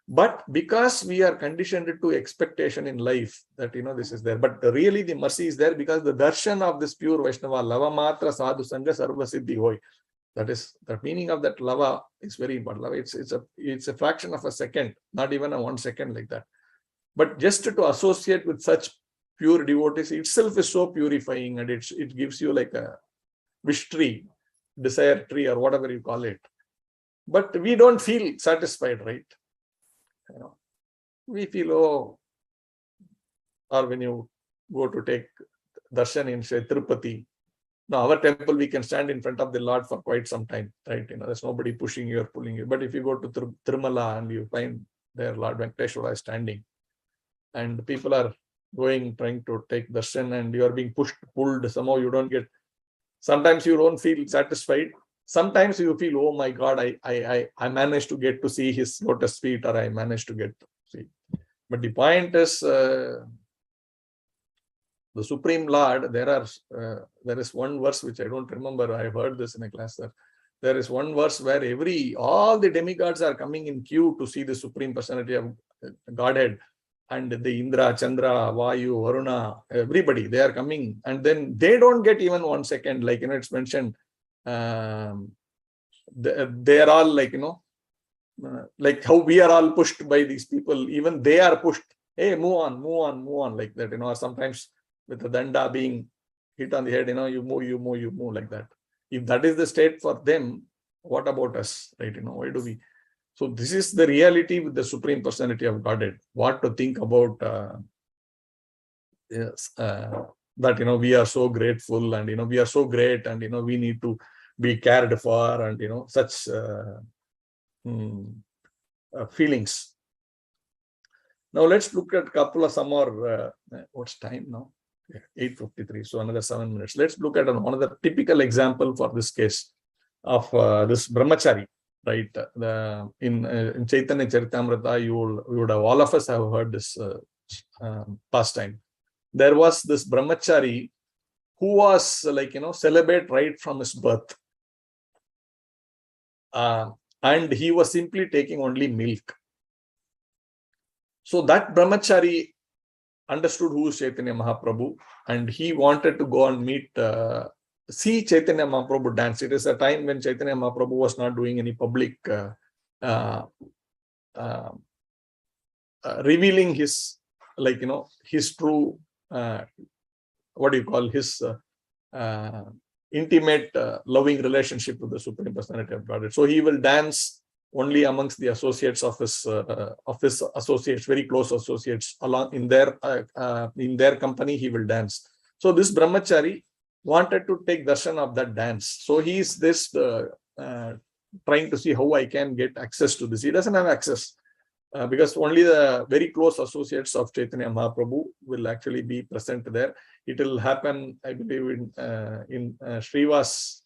But because we are conditioned to expectation in life that, this is there, but really the mercy is there because the darshan of this pure Vaishnava, lava matra sadhu sangha sarva siddhi hoy. That is, the meaning of that lava is very important. Lava, it's a fraction of a second, not even a 1 second like that. But just to associate with such pure devotees itself is so purifying, and it gives you like a wish tree, desire tree, or whatever you call it. But we don't feel satisfied, right? We feel, oh, or when you go to take darshan in Tirupati, now our temple, we can stand in front of the Lord for quite some time, right? There's nobody pushing you or pulling you. But if you go to Tirumala and you find there Lord Venkateshwara is standing, and people are trying to take darshan, and you are being pushed, pulled, somehow you don't get, sometimes you don't feel satisfied. Sometimes you feel, oh my God, I managed to get to see his lotus feet, or I managed to get to see. But the point is, the Supreme Lord, there is one verse which I don't remember. I heard this in a class. There is one verse where all the demigods are coming in queue to see the Supreme Personality of Godhead. And the Indra, Chandra, Vayu, Varuna, everybody, they are coming. And then they don't get even 1 second. Like, it's mentioned, they are all like, like how we are all pushed by these people, even they are pushed. Hey, move on, like that, or sometimes with the danda being hit on the head, you move like that. If that is the state for them, what about us, right? Why do we? So this is the reality with the Supreme Personality of Godhead. What to think about that, we are so grateful, and, we are so great, and, we need to be cared for, and, such feelings. Now let's look at a couple of some more, what's time now? 8:53, so another 7 minutes. Let's look at another typical example for this case of this brahmachari. right? In Chaitanya Charitamrita, you would have, all of us have heard this pastime. There was this brahmachari who was celibate right from his birth. And he was simply taking only milk. So that brahmachari understood who is Chaitanya Mahaprabhu, and he wanted to go and meet, see Chaitanya Mahaprabhu dance. It is a time when Chaitanya Mahaprabhu was not doing any public revealing his, his true, what do you call, his intimate, loving relationship with the Supreme Personality of Godhead. So he will dance only amongst the associates of his associates, very close associates. Along in their company, he will dance. So this brahmachari wanted to take darshan of that dance. So he is this trying to see how I can get access to this. He doesn't have access because only the very close associates of Chaitanya Mahaprabhu will actually be present there. It will happen, I believe, in Srivas,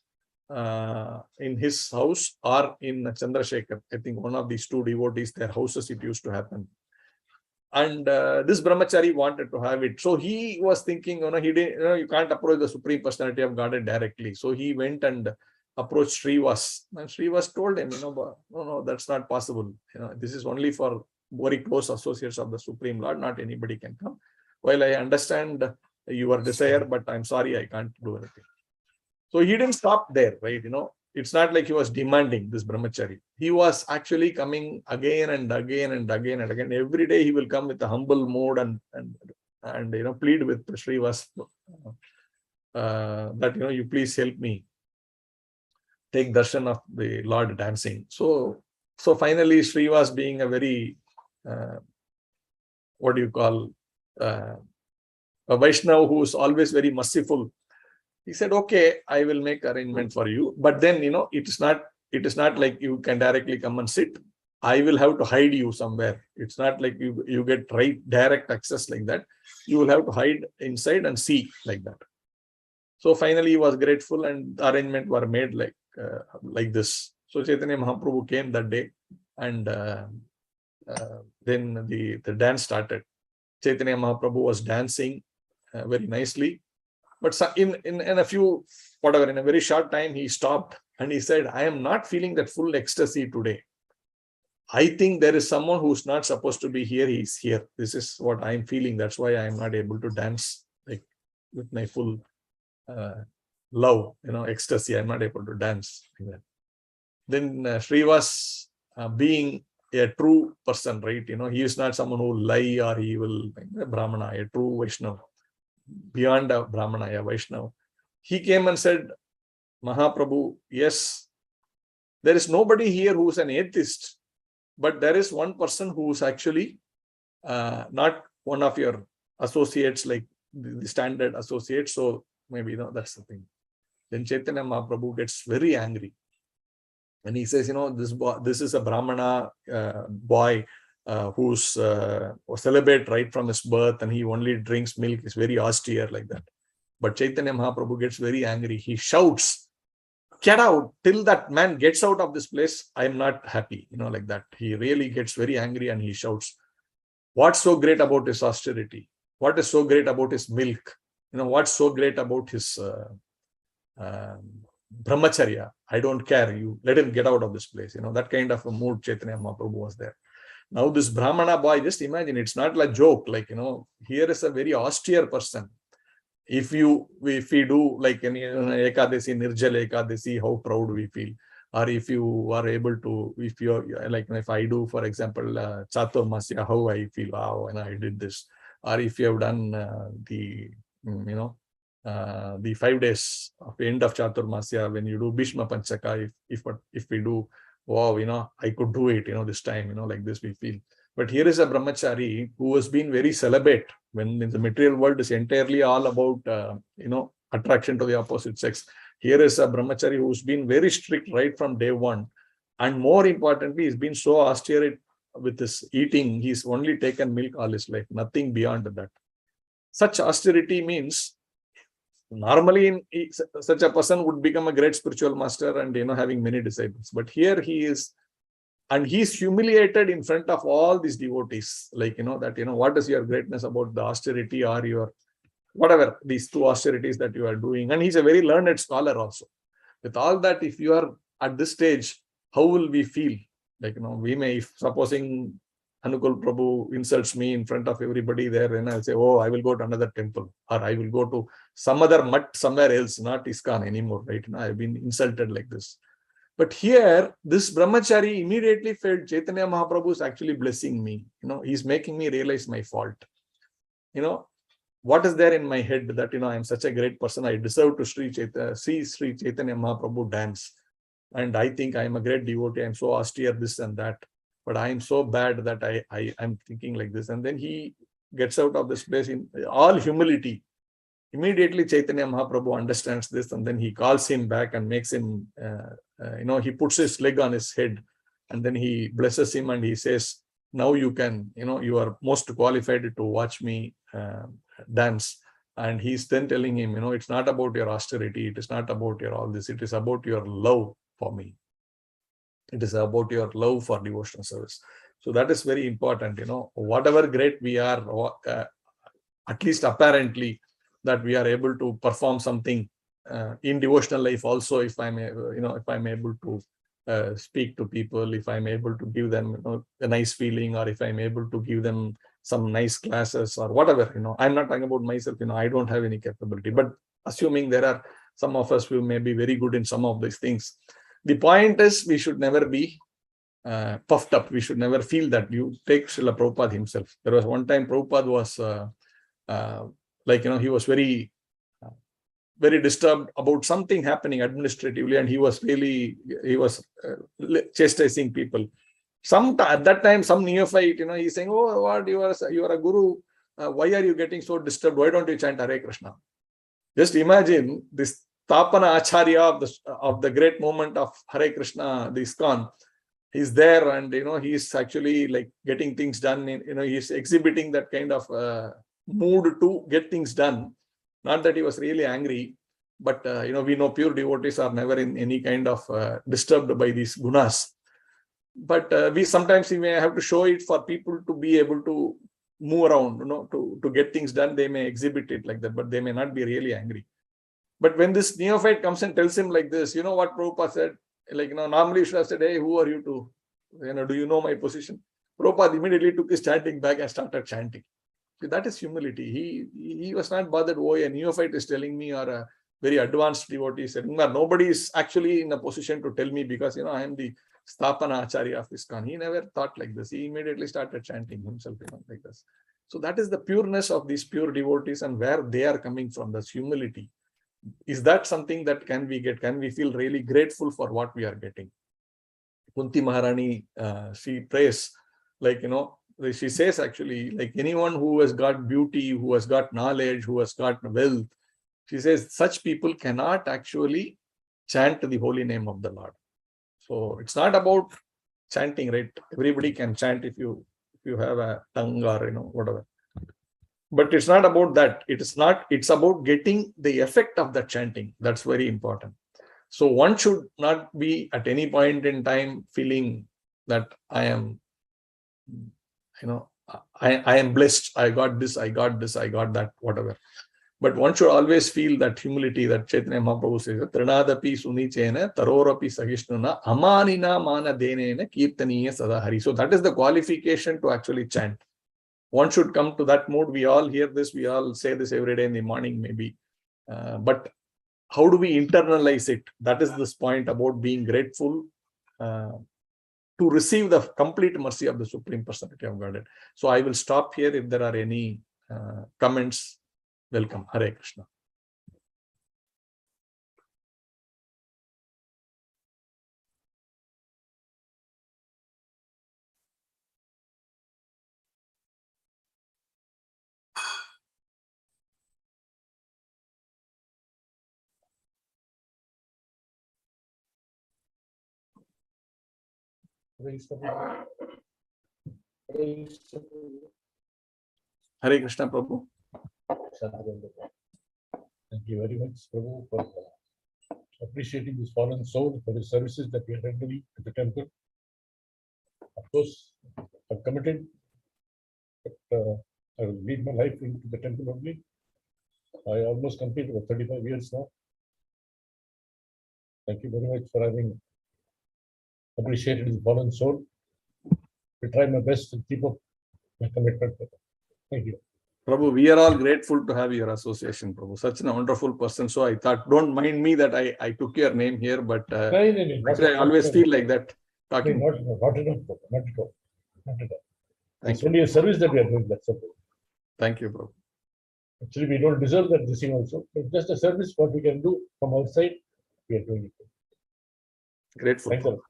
in his house, or in Chandrasekhar. I think one of these two devotees, their houses, it used to happen. And this brahmachari wanted to have it. So he was thinking, he didn't, you can't approach the Supreme Personality of Godhead directly. So he went and approached Srivas. And Srivas told him, no, that's not possible. This is only for very close associates of the Supreme Lord. Not anybody can come. Well, I understand your desire, but I'm sorry, I can't do anything. So he didn't stop there, right? It's not like he was demanding, this brahmachari. He was actually coming again and again and again and again. Every day he will come with a humble mood and plead with Srivas that you please help me take darshan of the Lord dancing. So finally Srivas, being a very what do you call, a Vaishnava who is always very merciful, he said, okay, I will make arrangement for you. But then, it is not like you can directly come and sit. I will have to hide you somewhere. It's not like you get direct access like that. You will have to hide inside and see like that. So finally he was grateful, and the arrangement were made like this. So Chaitanya Mahaprabhu came that day, and then the dance started. Chaitanya Mahaprabhu was dancing very nicely. But in a few, in a very short time, he stopped and he said, I am not feeling that full ecstasy today. I think there is someone who's not supposed to be here. He's here. This is what I'm feeling. That's why I'm not able to dance with my full love, ecstasy. I'm not able to dance. Then Srivas, being a true person, right? He is not someone who will lie or he will, Brahmana, a true Vaishnava. Beyond a Brahmana, a Vaishnava. He came and said, Mahaprabhu, yes, there is nobody here who is an atheist, but there is one person who is actually not one of your associates, like the standard associates. So maybe that's the thing. Then Chaitanya Mahaprabhu gets very angry. And he says, this is a Brahmana boy who's celibate right from his birth, and he only drinks milk, is very austere like that. But Chaitanya Mahaprabhu gets very angry. He shouts, get out. Till that man gets out of this place, I am not happy, like that. He really gets very angry and he shouts, what's so great about his austerity? What is so great about his milk? What's so great about his brahmacharya? I don't care. You let him get out of this place. That kind of a mood Chaitanya Mahaprabhu was there. Now this Brahmana boy, just imagine, it's not like joke. Here is a very austere person. If we do like in Ekadasi, Nirjala Ekadasi, how proud we feel. Or if you are able to, if I do, for example, Chaturmasya, how I feel, wow, and I did this. Or if you have done the 5 days of the end of Chaturmasya, when you do Bhishma Panchaka, if we do, wow, I could do it, this time, like this we feel. But here is a brahmachari who has been very celibate, when in the material world is entirely all about, attraction to the opposite sex. Here is a brahmachari who's been very strict right from day one. And more importantly, he's been so austere with his eating. He's only taken milk all his life, nothing beyond that. Such austerity means Normally, such a person would become a great spiritual master and, having many disciples. But here he is, and he's humiliated in front of all these devotees. Like, that, what is your greatness about the austerity or your, whatever, these two austerities that you are doing. And he's a very learned scholar also. With all that, if you are at this stage, how will we feel? Like, we may, if supposing Anukul Prabhu insults me in front of everybody there, then I'll say, oh, I will go to another temple, or I will go to some other mutt somewhere else, not ISKCON anymore, right? I've been insulted like this. But here, this brahmachari immediately felt Chaitanya Mahaprabhu is actually blessing me. He's making me realize my fault. What is there in my head that, I'm such a great person, I deserve to see Sri Chaitanya Mahaprabhu dance. And I think I'm a great devotee, I'm so austere, this and that. But I am so bad that I'm thinking like this. And then he gets out of this place in all humility. Immediately Chaitanya Mahaprabhu understands this, and then he calls him back and makes him, he puts his leg on his head, and then he blesses him and he says, now you can, you are most qualified to watch me dance. And he's then telling him, it's not about your austerity, it is not about your all this, it is about your love for me. It is about your love for devotional service. So that is very important. Whatever great we are, at least apparently, that we are able to perform something in devotional life also. If I'm, if I'm able to speak to people, if I'm able to give them, a nice feeling, or if I'm able to give them some nice classes or whatever, I'm not talking about myself. I don't have any capability. But assuming there are some of us who may be very good in some of these things, the point is we should never be puffed up. We should never feel that. You take Srila Prabhupada himself. There was one time Prabhupada was he was very disturbed about something happening administratively, and he was chastising people. At that time, some neophyte, he's saying, oh, what, you are a guru. Why are you getting so disturbed? Why don't you chant Hare Krishna? Just imagine this Tapana Acharya of the great moment of Hare Krishna, the ISKCON. He's there, and he's actually like getting things done. He's exhibiting that kind of mood to get things done. Not that he was really angry, but we know pure devotees are never in any kind of disturbed by these gunas. But we sometimes may have to show it for people to be able to move around, to get things done. They may exhibit it like that, but they may not be really angry. But when this neophyte comes and tells him like this, what Prabhupada said? Like, normally you should have said, hey, who are you to, do you know my position? Prabhupada immediately took his chanting back and started chanting. That is humility. He was not bothered, oh, a neophyte is telling me, or a very advanced devotee is telling me. Nobody is actually in a position to tell me, because, I am the Sthapana Acharya of ISKCON. He never thought like this. He immediately started chanting himself, like this. So that is the pureness of these pure devotees and where they are coming from, this humility. Is that something that can we get? Can we feel really grateful for what we are getting? Kunti Maharani, she prays, like, she says actually, like, anyone who has got beauty, who has got knowledge, who has got wealth, she says such people cannot actually chant the holy name of the Lord. So it's not about chanting, right? Everybody can chant if you have a tongue or whatever. But it's not about that. It's about getting the effect of that chanting. That's very important. So one should not be at any point in time feeling that I am, I am blessed. I got this, I got that, whatever. But one should always feel that humility that Chaitanya Mahaprabhu says, Trinadapi sunichena tarorapi sahishnuna amanina mana denena kirtaniya sadahari. So that is the qualification to actually chant. One should come to that mood. We all hear this. We all say this every day in the morning, maybe. But how do we internalize it? That is this point about being grateful to receive the complete mercy of the Supreme Personality of Godhead. So I will stop here. If there are any comments, welcome. Hare Krishna. Hare Krishna, Prabhu. Thank you very much, Prabhu, for appreciating this fallen soul for his services that we are rendering to the temple. Of course, I've committed that I will lead my life into the temple only. I almost completed about 35 years now. Thank you very much for having appreciated his fallen soul. I try my best to keep up my commitment. Thank you. Prabhu, we are all grateful to have your association, Prabhu. Such a wonderful person. So I thought, don't mind me that I took your name here, but actually I always feel like that talking. Not at all. Not at all. Not at all. Thank It's only a service that we are doing. That's all. Thank you, Prabhu. Actually, we don't deserve that this thing also. It's just a service what we can do from outside. We are doing it. Grateful. Thank you.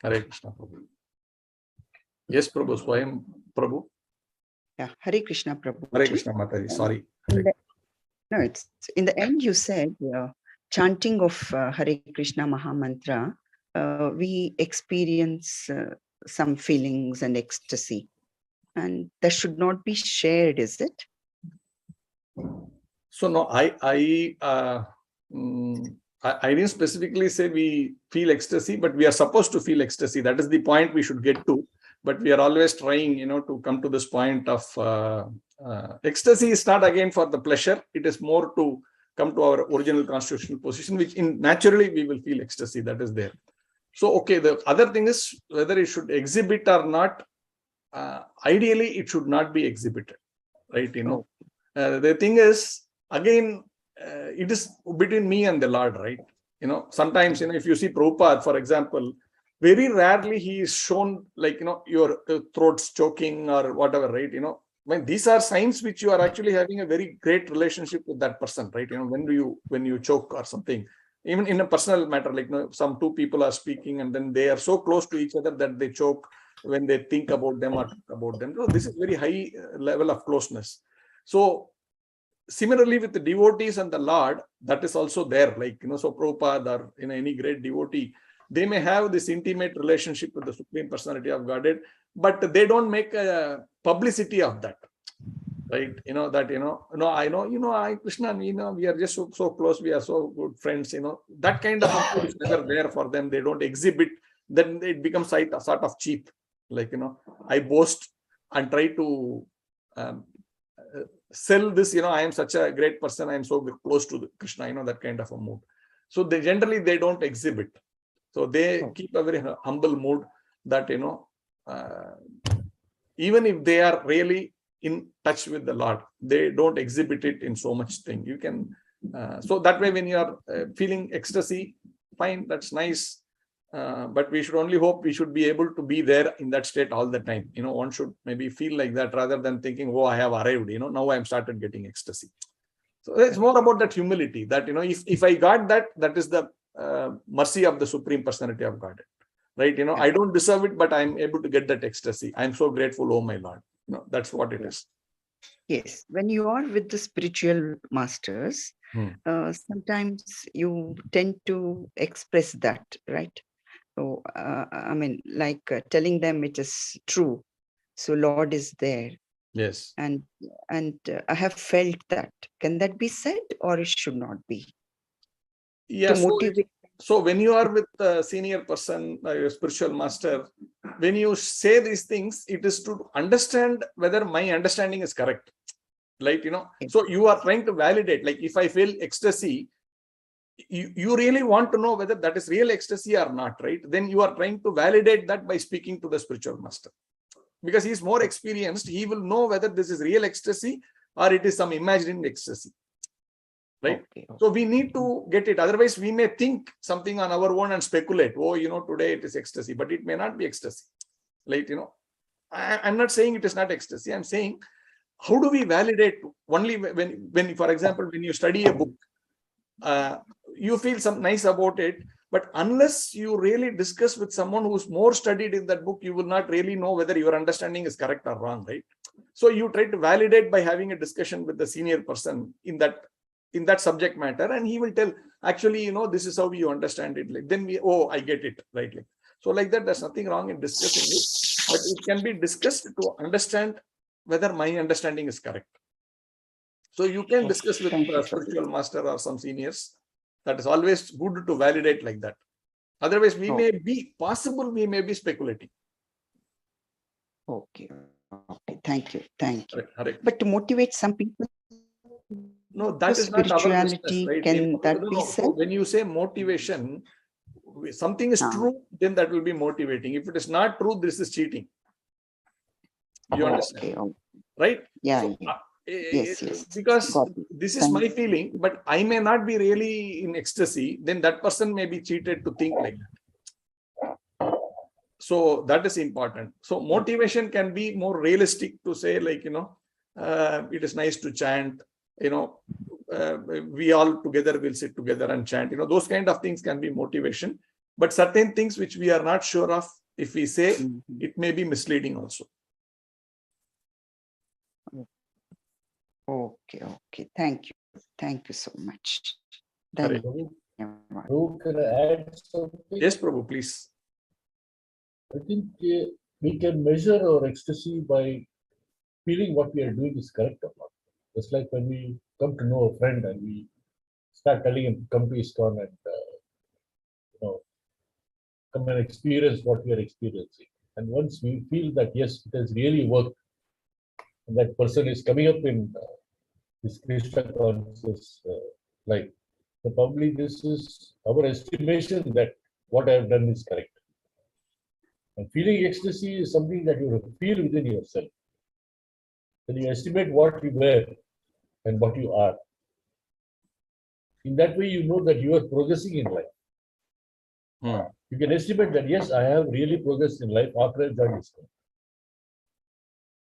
Hare Krishna, Prabhu. Yes, Prabhu. Swayam, Prabhu. Yeah, Hare Krishna, Prabhu. Hare Krishna, Mataji. Sorry. No, it's in the end. You said chanting of Hare Krishna Maha Mantra, we experience some feelings and ecstasy, and that should not be shared, is it? So no, I didn't specifically say we feel ecstasy, but we are supposed to feel ecstasy. That is the point we should get to. But we are always trying, to come to this point of ecstasy is not again for the pleasure. It is more to come to our original constitutional position, which naturally we will feel ecstasy. That is there. So, okay, the other thing is whether it should exhibit or not. Ideally, it should not be exhibited, right? The thing is, again, it is between me and the Lord, right? Sometimes, if you see Prabhupada, for example, very rarely he is shown like, your throat's choking or whatever, right? When these are signs which you are actually having a very great relationship with that person, right? When you choke or something, even in a personal matter, like, some two people are speaking and then they are so close to each other that they choke when they think about them or talk about them. So this is very high level of closeness. So similarly with the devotees and the Lord, that is also there, like, so Prabhupada or any great devotee, they may have this intimate relationship with the Supreme Personality of Godhead, but they don't make a publicity of that, right? I know, Krishna, we are just so close, we are so good friends, that kind of mood is never there for them. They don't exhibit, then it becomes sort of cheap. Like, I boast and try to sell this, I am such a great person, I am so close to Krishna, that kind of a mood. So they don't exhibit. So they keep a very humble mood that, even if they are really in touch with the Lord, they don't exhibit it in so much thing. You can, so that way when you are feeling ecstasy, fine, that's nice. But we should only hope we should be able to be there in that state all the time. One should maybe feel like that rather than thinking, oh, I have arrived, now I'm started getting ecstasy. So it's more about that humility that, if I got that, that is the mercy of the Supreme Personality of Godhead, right? I don't deserve it, but I'm able to get that ecstasy. I'm so grateful, oh my Lord. That's what it is. Yes, when you are with the spiritual masters, sometimes you tend to express that, right? So, telling them it is true. So Lord is there. Yes. And I have felt that. Can that be said, or it should not be? Yeah. To motivate. So when you are with a senior person, your spiritual master, when you say these things, it is to understand whether my understanding is correct. Like, so you are trying to validate, like if I feel ecstasy, you really want to know whether that is real ecstasy or not, right? Then you are trying to validate that by speaking to the spiritual master. Because he is more experienced, he will know whether this is real ecstasy or it is some imagined ecstasy. Right? Okay. So we need to get it. Otherwise, we may think something on our own and speculate. Oh, today it is ecstasy, but it may not be ecstasy. Like, I'm not saying it is not ecstasy. I'm saying, how do we validate? Only when for example, when you study a book, you feel some nice about it. But unless you really discuss with someone who's more studied in that book, you will not really know whether your understanding is correct or wrong, right? So you try to validate by having a discussion with the senior person in that subject matter, and he will tell, actually, this is how you understand it. Like, then I get it, right? Like, so like that, there's nothing wrong in discussing it, but it can be discussed to understand whether my understanding is correct. So you can discuss with Thank you, spiritual master or some seniors. That is always good to validate like that. Otherwise, we may be speculating. Okay. Thank you. Hare. But to motivate some people, No, that is not our business, spirituality, right? can that be So said? when you say motivation, something is true, then that will be motivating. If it is not true, this is cheating. You understand? Okay. Right? Yeah. So, Yes. because Got it. this is my feeling, but I may not be really in ecstasy, then that person may be cheated to think like that. So that is important. So motivation can be more realistic to say, like, it is nice to chant, we all together will sit together and chant, those kind of things can be motivation. But certain things which we are not sure of, if we say, it may be misleading also. Okay. Thank you so much. Prabhu, can I add something? Yes, Prabhu, please. I think we can measure our ecstasy by feeling what we are doing is correct or not. Just like when we come to know a friend and we start telling him, come to ISKCON and come and experience what we are experiencing. And once we feel that, yes, it has really worked, and that person is coming up in this Krishna conscious life, so probably this is our estimation that what I have done is correct. And feeling ecstasy is something that you feel within yourself. Then you estimate what you were and what you are. In that way, you know that you are progressing in life. You can estimate that, yes, I have really progressed in life after I joined ISKCON.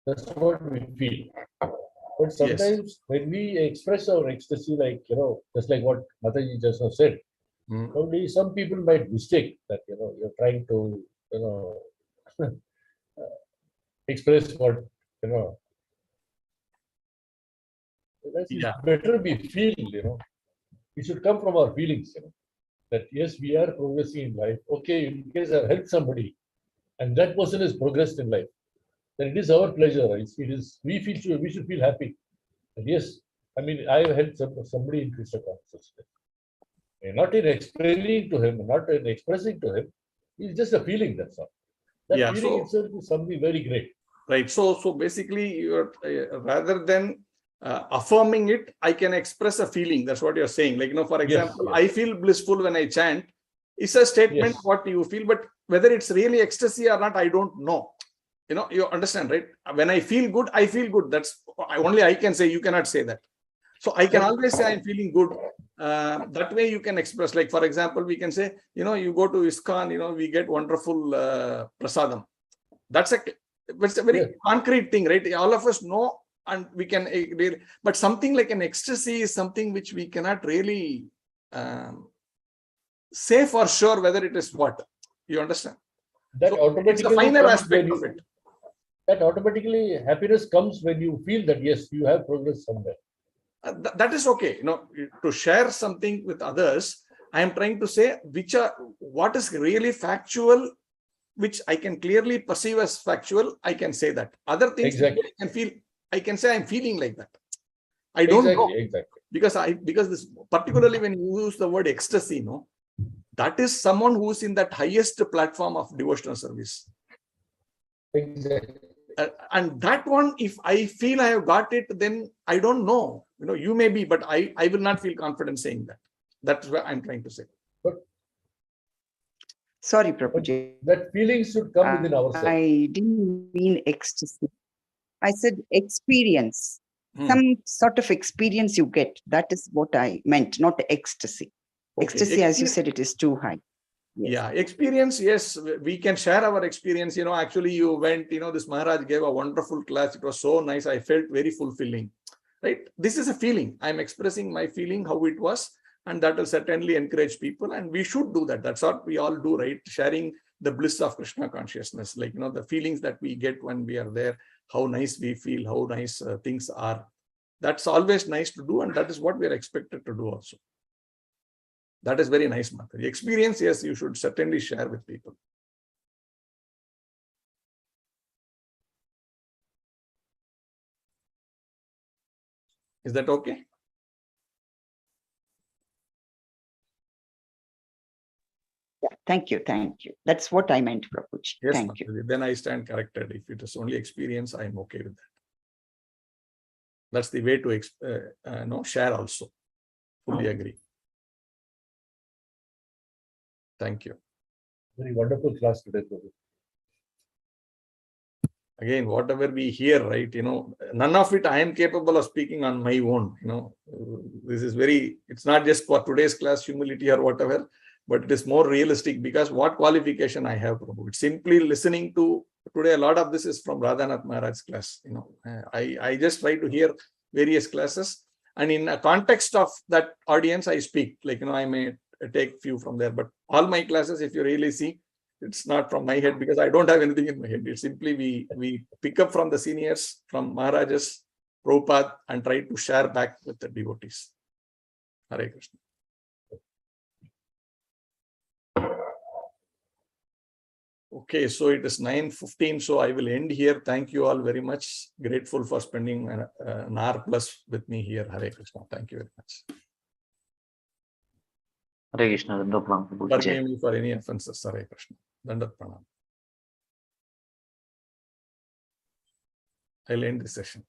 That's what we feel. But sometimes when we express our ecstasy, like, just like what Mataji just now said, probably some people might mistake that, you're trying to, express what, it's better we feel, it should come from our feelings, that yes, we are progressing in life. Okay, in case I've helped somebody and that person has progressed in life, then it is our pleasure. We should feel happy. And yes, I mean, I have helped somebody in Krishna consciousness. Not in explaining to him, not in expressing to him. It's just a feeling, that's all. That feeling itself is something very great. Right. So basically, you're rather than affirming it, I can express a feeling. That's what you're saying. Like, for example, yes. I feel blissful when I chant. It's a statement what you feel, but whether it's really ecstasy or not, I don't know. You understand, right? When I feel good, I feel good. That's only I can say. You cannot say that. So I can always say I'm feeling good. That way you can express. Like, for example, we can say, you go to ISKCON, we get wonderful prasadam. That's a very concrete thing, right? All of us know, and we can, but something like an ecstasy is something which we cannot really say for sure whether it is what. You understand? That so automatically it's the final aspect of it. That automatically happiness comes when you feel that, yes, you have progressed somewhere. That is okay. To share something with others, I am trying to say what is really factual, which I can clearly perceive as factual. I can say that. Other things I can say I'm feeling like that. I don't know. Exactly. Because this, particularly when you use the word ecstasy, that is someone who's in that highest platform of devotional service. Exactly. And that one, if I feel I have got it, then I don't know. You may be, but I will not feel confident saying that. That's what I'm trying to say. But sorry, Prabhuji. That feeling should come within ourselves. I didn't mean ecstasy. I said experience. Some sort of experience you get. That is what I meant, not ecstasy. Okay. Ecstasy, as you said, it is too high. Yes. Yeah, experience, yes, we can share our experience. Actually you went, this Maharaj gave a wonderful class. It was so nice. I felt very fulfilling, right? This is a feeling. I'm expressing my feeling, how it was, and that will certainly encourage people. And we should do that. That's what we all do, right? Sharing the bliss of Krishna consciousness, like, the feelings that we get when we are there, how nice we feel, how nice things are. That's always nice to do. And that is what we are expected to do also. That is very nice, Mata. The experience, yes, you should certainly share with people. Is that okay? Yeah, thank you. That's what I meant, Prabhuji. Yes, Thank you. Mataji. Then I stand corrected. If it is only experience, I am okay with that. That's the way to share also. Fully agree. Thank you. Very wonderful class today, Prabhu. Again, whatever we hear, right, none of it I am capable of speaking on my own. This is it's not just for today's class, humility or whatever, but it is more realistic because what qualification I have, Prabhu? It's simply listening to today. A lot of this is from Radhanath Maharaj's class. I just try to hear various classes, and in a context of that audience, I speak. I may take few from there, but all my classes, if you really see, it's not from my head because I don't have anything in my head. It's simply we pick up from the seniors, from Maharajas, Prabhupada, and try to share back with the devotees. Hare Krishna. Okay, so it is 9:15, so I will end here. Thank you all very much. Grateful for spending an hour plus with me here. Hare Krishna. Thank you very much. Hare Krishna. Dandavat pranam, Prabhuji. Forgive me for any offenses. Hare Krishna. Dandavat pranam. I'll end this session.